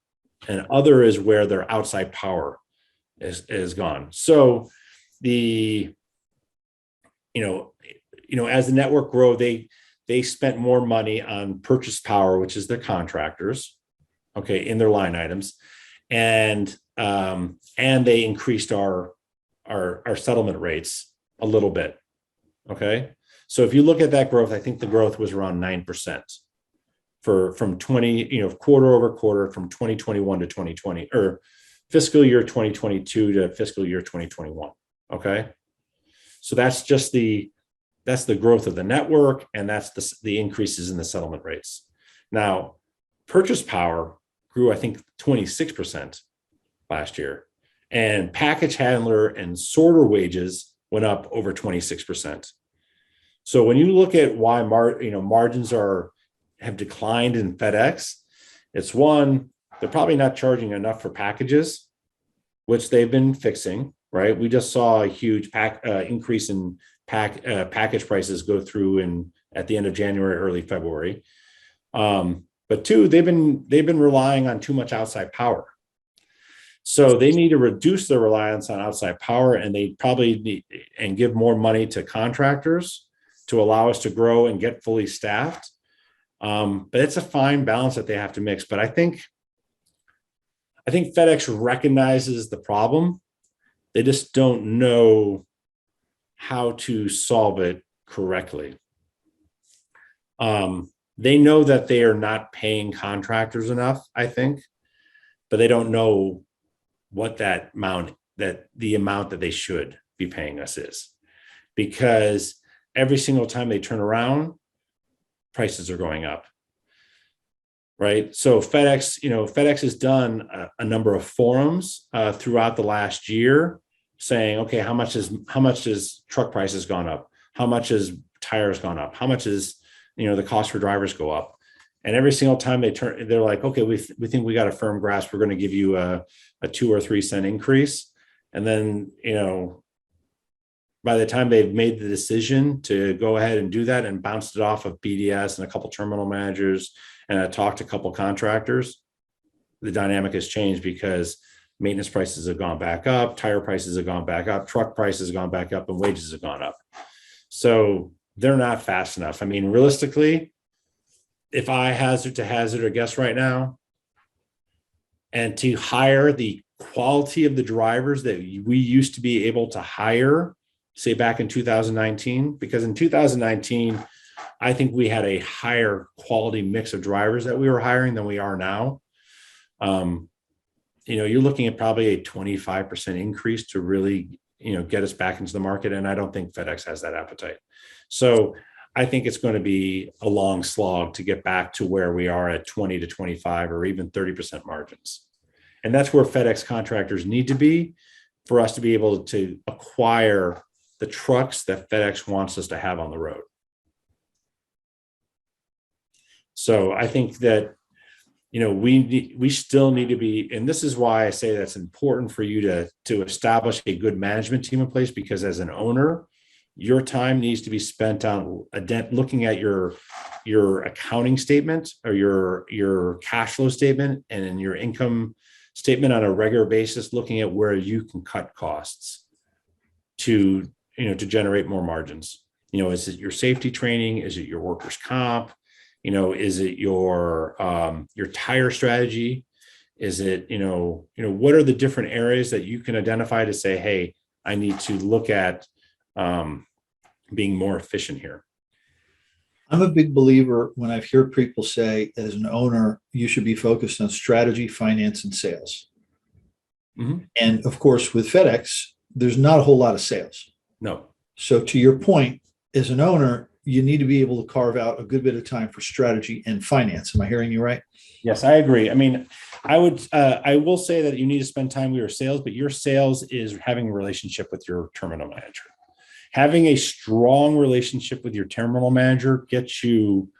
And other is where their outside power is gone. So as the network grow, they spent more money on purchase power, which is their contractors, okay, in their line items, and they increased our settlement rates a little bit, okay. So if you look at that growth, I think the growth was around 9% from 20, quarter over quarter from 2021 to 2020, or fiscal year 2022 to fiscal year 2021, okay. So that's the growth of the network, and that's the increases in the settlement rates. Now, purchase power grew, I think, 26% last year, and package handler and sorter wages went up over 26%. So when you look at why margins have declined in FedEx, it's one, they're probably not charging enough for packages, which they've been fixing, right? We just saw a huge increase in package prices go through at the end of January, early February. But two, they've been relying on too much outside power. So they need to reduce their reliance on outside power, and they probably need and give more money to contractors to allow us to grow and get fully staffed. But it's a fine balance that they have to mix. But I think FedEx recognizes the problem. They just don't know how to solve it correctly. They know that they are not paying contractors enough, I think, but they don't know what the amount that they should be paying us is, because every single time they turn around, prices are going up. Right. So FedEx has done a number of forums throughout the last year saying, okay, how much has truck prices gone up? How much has tires gone up? How much is, the cost for drivers go up? And every single time they're like, okay, we think we got a firm grasp. We're going to give you a 2 or 3 cent increase. And then, by the time they've made the decision to go ahead and do that and bounced it off of BDS and a couple terminal managers, and I talked to a couple contractors, the dynamic has changed because maintenance prices have gone back up, tire prices have gone back up, truck prices have gone back up, and wages have gone up. So they're not fast enough. I mean, realistically, if I hazard a guess right now, and to hire the quality of the drivers that we used to be able to hire, say back in 2019, because in 2019, I think we had a higher quality mix of drivers that we were hiring than we are now. You're looking at probably a 25% increase to really, get us back into the market. And I don't think FedEx has that appetite. So I think it's going to be a long slog to get back to where we are at 20 to 25 or even 30% margins. And that's where FedEx contractors need to be for us to be able to acquire the trucks that FedEx wants us to have on the road. So I think that, we still need to be, and this is why I say that's important for you to establish a good management team in place, because as an owner, your time needs to be spent on looking at your accounting statement or your cash flow statement and in your income statement on a regular basis, looking at where you can cut costs to generate more margins. Is it your safety training? Is it your workers' comp? Is it your tire strategy? Is it, what are the different areas that you can identify to say, hey, I need to look at being more efficient here? I'm a big believer when I hear people say, as an owner, you should be focused on strategy, finance, and sales. Mm-hmm. And of course, with FedEx, there's not a whole lot of sales. No. So to your point, as an owner, you need to be able to carve out a good bit of time for strategy and finance. Am I hearing you right? Yes, I agree. I mean, I will say that you need to spend time with your sales, but your sales is having a relationship with your terminal manager. Having a strong relationship with your terminal manager gets you,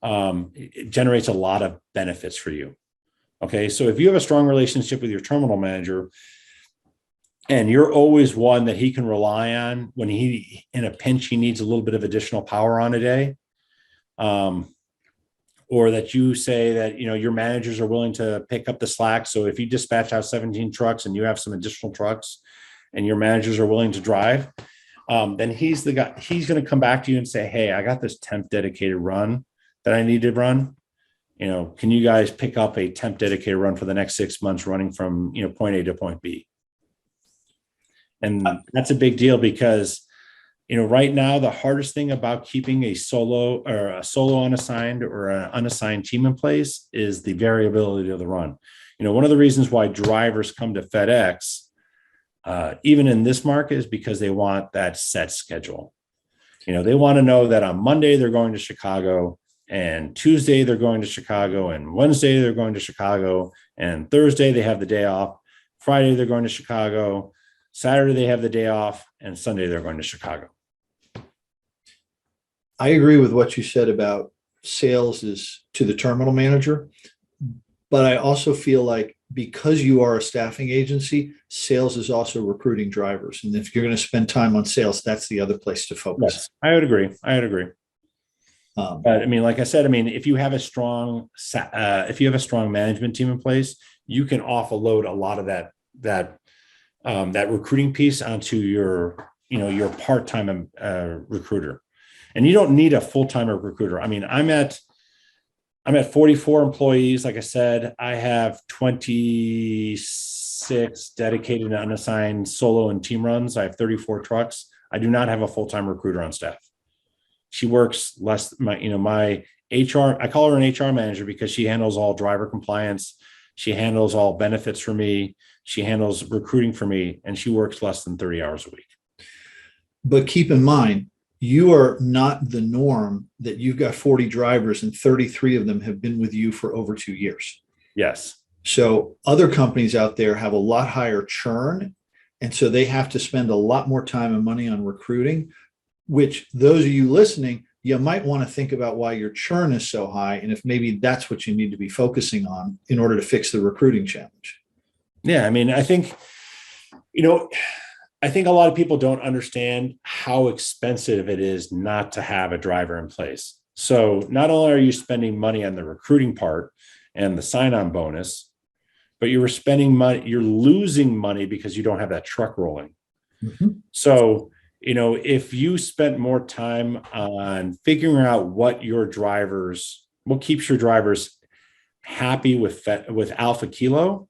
it generates a lot of benefits for you. Okay. So if you have a strong relationship with your terminal manager, and you're always one that he can rely on when he, in a pinch, he needs a little bit of additional power on a day. Or that you say that, your managers are willing to pick up the slack. So if you dispatch out 17 trucks and you have some additional trucks and your managers are willing to drive, then he's the guy, he's going to come back to you and say, hey, I got this temp dedicated run that I need to run. Can you guys pick up a temp dedicated run for the next 6 months running from, point A to point B? And that's a big deal because, right now, the hardest thing about keeping a solo unassigned or an unassigned team in place is the variability of the run. One of the reasons why drivers come to FedEx, even in this market, is because they want that set schedule. They want to know that on Monday they're going to Chicago, and Tuesday they're going to Chicago, and Wednesday they're going to Chicago, and Thursday they have the day off. Friday they're going to Chicago. Saturday they have the day off, and Sunday they're going to Chicago. I agree with what you said about sales is to the terminal manager, but I also feel like because you are a staffing agency, sales is also recruiting drivers. And if you're going to spend time on sales, that's the other place to focus. Yes, I would agree. But I mean, like I said, if you have a strong management team in place, you can offload a lot of that recruiting piece onto your part-time recruiter. And you don't need a full-time recruiter. I'm at 44 employees. Like I said, I have 26 dedicated and unassigned solo and team runs. I have 34 trucks. I do not have a full-time recruiter on staff. She works less. My HR, I call her an HR manager because she handles all driver compliance. She handles all benefits for me. She handles recruiting for me, and she works less than 30 hours a week. But keep in mind, you are not the norm that you've got 40 drivers and 33 of them have been with you for over 2 years. Yes. So other companies out there have a lot higher churn. And so they have to spend a lot more time and money on recruiting, which those of you listening, you might want to think about why your churn is so high. And if maybe that's what you need to be focusing on in order to fix the recruiting challenge. Yeah. I think a lot of people don't understand how expensive it is not to have a driver in place. So not only are you spending money on the recruiting part and the sign-on bonus, but you're spending money, you're losing money because you don't have that truck rolling. Mm-hmm. So, if you spent more time on figuring out what keeps your drivers happy with Alpha Kilo,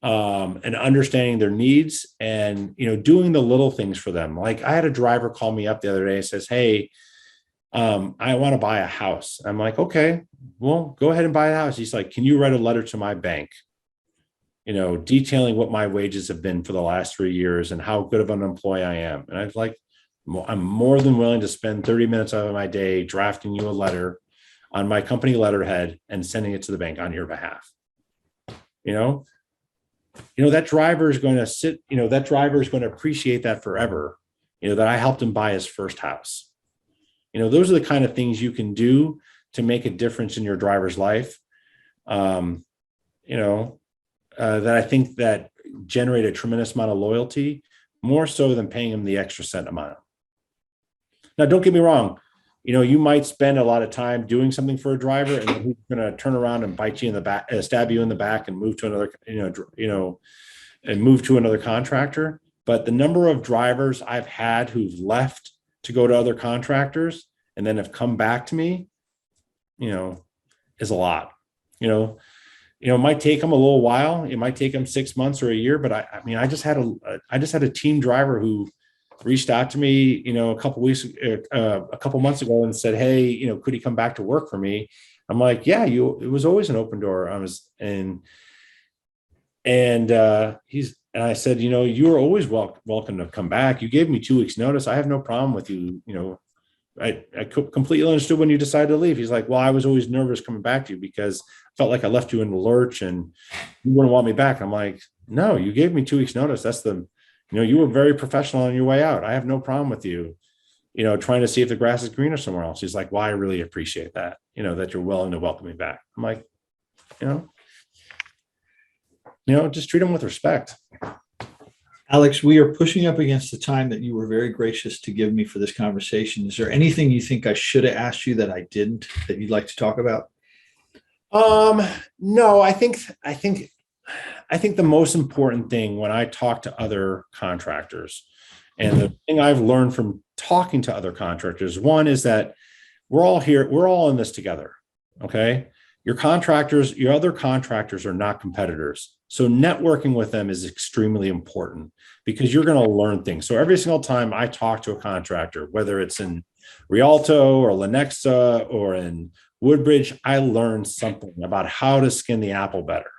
and understanding their needs and, doing the little things for them. Like I had a driver call me up the other day and says, "Hey, I want to buy a house." I'm like, "Okay, well, go ahead and buy a house." He's like, "Can you write a letter to my bank, detailing what my wages have been for the last 3 years and how good of an employee I am?" And I was like, "I'm more than willing to spend 30 minutes out of my day drafting you a letter on my company letterhead and sending it to the bank on your behalf." That driver is going to that driver is going to appreciate that forever, that I helped him buy his first house. Those are the kind of things you can do to make a difference in your driver's life. That I think that generate a tremendous amount of loyalty, more so than paying them the extra cent amount. Now, don't get me wrong. You might spend a lot of time doing something for a driver, and then he's going to turn around and bite you in the back, stab you in the back, and move to another, and move to another contractor. But the number of drivers I've had who've left to go to other contractors and then have come back to me, is a lot. It might take them a little while. It might take them 6 months or a year. But I just had a team driver who reached out to me, a couple months ago and said, "Hey, could he come back to work for me?" I'm like, "Yeah, it was always an open door." And I said, "You were always welcome to come back. You gave me 2 weeks notice. I have no problem with you. I completely understood when you decided to leave." He's like, "Well, I was always nervous coming back to you because I felt like I left you in the lurch and you wouldn't want me back." I'm like, "No, you gave me 2 weeks notice. You were very professional on your way out. I have no problem with you, trying to see if the grass is greener somewhere else." He's like, "Well, I really appreciate that, that you're willing to welcome me back." I'm like, just treat them with respect. Alex, we are pushing up against the time that you were very gracious to give me for this conversation. Is there anything you think I should have asked you that I didn't, that you'd like to talk about? No, I think the most important thing when I talk to other contractors, and the thing I've learned from talking to other contractors, one is that we're all in this together. Okay. Your other contractors are not competitors. So networking with them is extremely important because you're going to learn things. So every single time I talk to a contractor, whether it's in Rialto or Lenexa or in Woodbridge, I learn something about how to skin the apple better.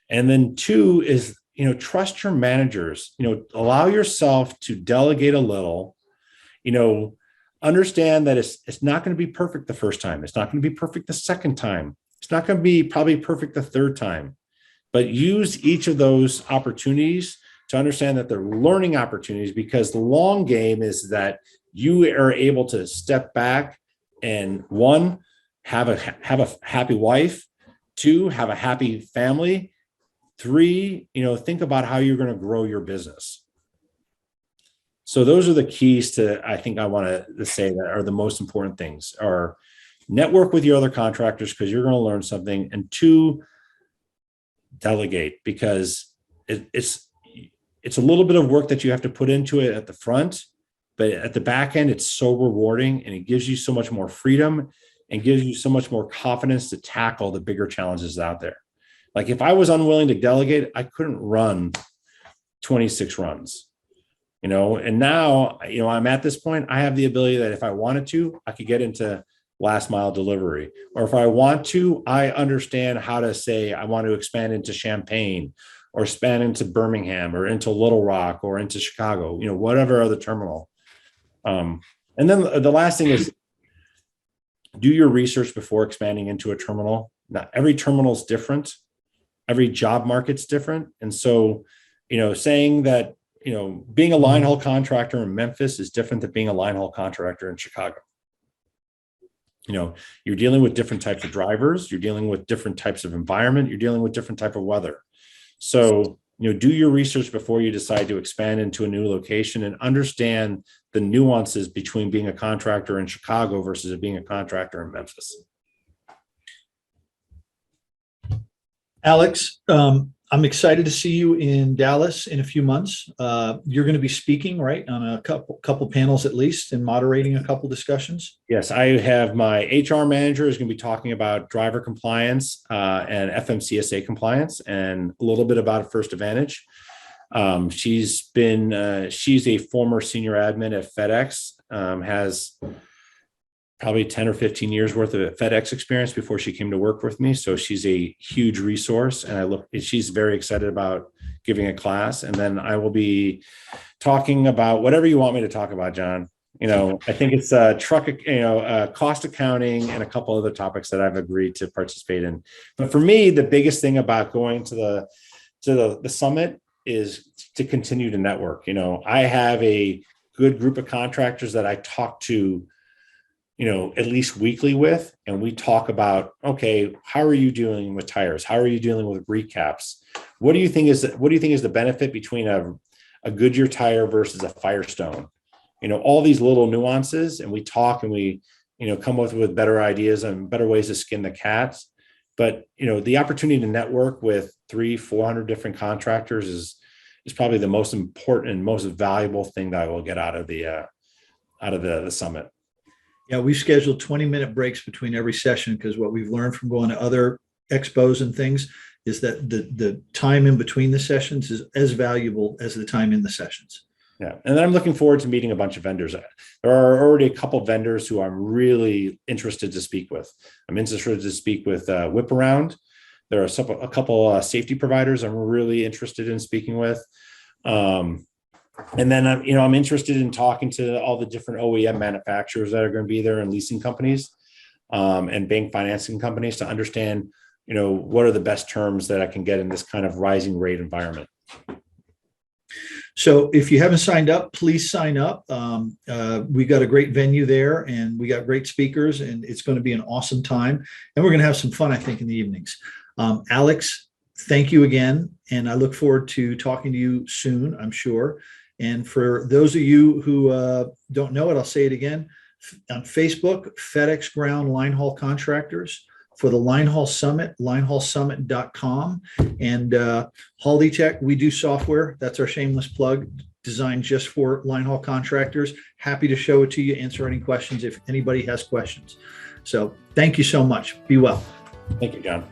And then 2 is, trust your managers, allow yourself to delegate a little, understand that it's not going to be perfect the first time. It's not going to be perfect the second time. It's not going to be probably perfect the third time, but use each of those opportunities to understand that they're learning opportunities, because the long game is that you are able to step back and 1, have a happy wife, 2, have a happy family, 3, think about how you're going to grow your business. So those are the keys to, I think I want to say that are the most important things are network with your other contractors because you're going to learn something. And 2, delegate, because it's a little bit of work that you have to put into it at the front, but at the back end, it's so rewarding and it gives you so much more freedom and gives you so much more confidence to tackle the bigger challenges out there. Like if I was unwilling to delegate, I couldn't run 26 runs, and now, I'm at this point, I have the ability that if I wanted to, I could get into last mile delivery. Or if I want to, I understand how to say, I want to expand into Champaign or expand into Birmingham or into Little Rock or into Chicago, whatever other terminal. And then the last thing is do your research before expanding into a terminal. Not every terminal is different. Every job market's different. And so, saying that, being a line haul contractor in Memphis is different than being a line haul contractor in Chicago. You're dealing with different types of drivers. You're dealing with different types of environment. You're dealing with different type of weather. So, do your research before you decide to expand into a new location and understand the nuances between being a contractor in Chicago versus being a contractor in Memphis. Alex, I'm excited to see you in Dallas in a few months. You're going to be speaking, right, on a couple panels at least, and moderating a couple discussions. Yes, I have my HR manager is going to be talking about driver compliance and FMCSA compliance, and a little bit about First Advantage. She's a former senior admin at FedEx, has probably 10 or 15 years worth of FedEx experience before she came to work with me. So she's a huge resource, and she's very excited about giving a class. And then I will be talking about whatever you want me to talk about, John. I think it's cost accounting and a couple other topics that I've agreed to participate in. But for me, the biggest thing about going to the summit is to continue to network. I have a good group of contractors that I talk to at least weekly with, and we talk about, okay, how are you dealing with tires? How are you dealing with recaps? What do you think is the benefit between a Goodyear tire versus a Firestone? All these little nuances, and we talk and we, come up with better ideas and better ways to skin the cats. But, the opportunity to network with 300-400 different contractors is probably the most important and most valuable thing that I will get out of the summit. Yeah, we've scheduled 20-minute breaks between every session, because what we've learned from going to other expos and things is that the time in between the sessions is as valuable as the time in the sessions. Yeah. And then I'm looking forward to meeting a bunch of vendors. There are already a couple of vendors who I'm really interested to speak with. I'm interested to speak with Whip Around. There are a couple safety providers I'm really interested in speaking with. And then I'm interested in talking to all the different OEM manufacturers that are going to be there, and leasing companies and bank financing companies, to understand, what are the best terms that I can get in this kind of rising rate environment. So if you haven't signed up, please sign up. We got a great venue there, and we got great speakers, and it's going to be an awesome time. And we're going to have some fun, I think, in the evenings. Alex, thank you again. And I look forward to talking to you soon, I'm sure. And for those of you who don't know it, I'll say it again. On Facebook, FedEx Ground Linehaul Contractors. For the Linehaul Summit, linehaulsummit.com. And HaldiTech, we do software. That's our shameless plug, designed just for linehaul contractors. Happy to show it to you, answer any questions if anybody has questions. So thank you so much. Be well. Thank you, John.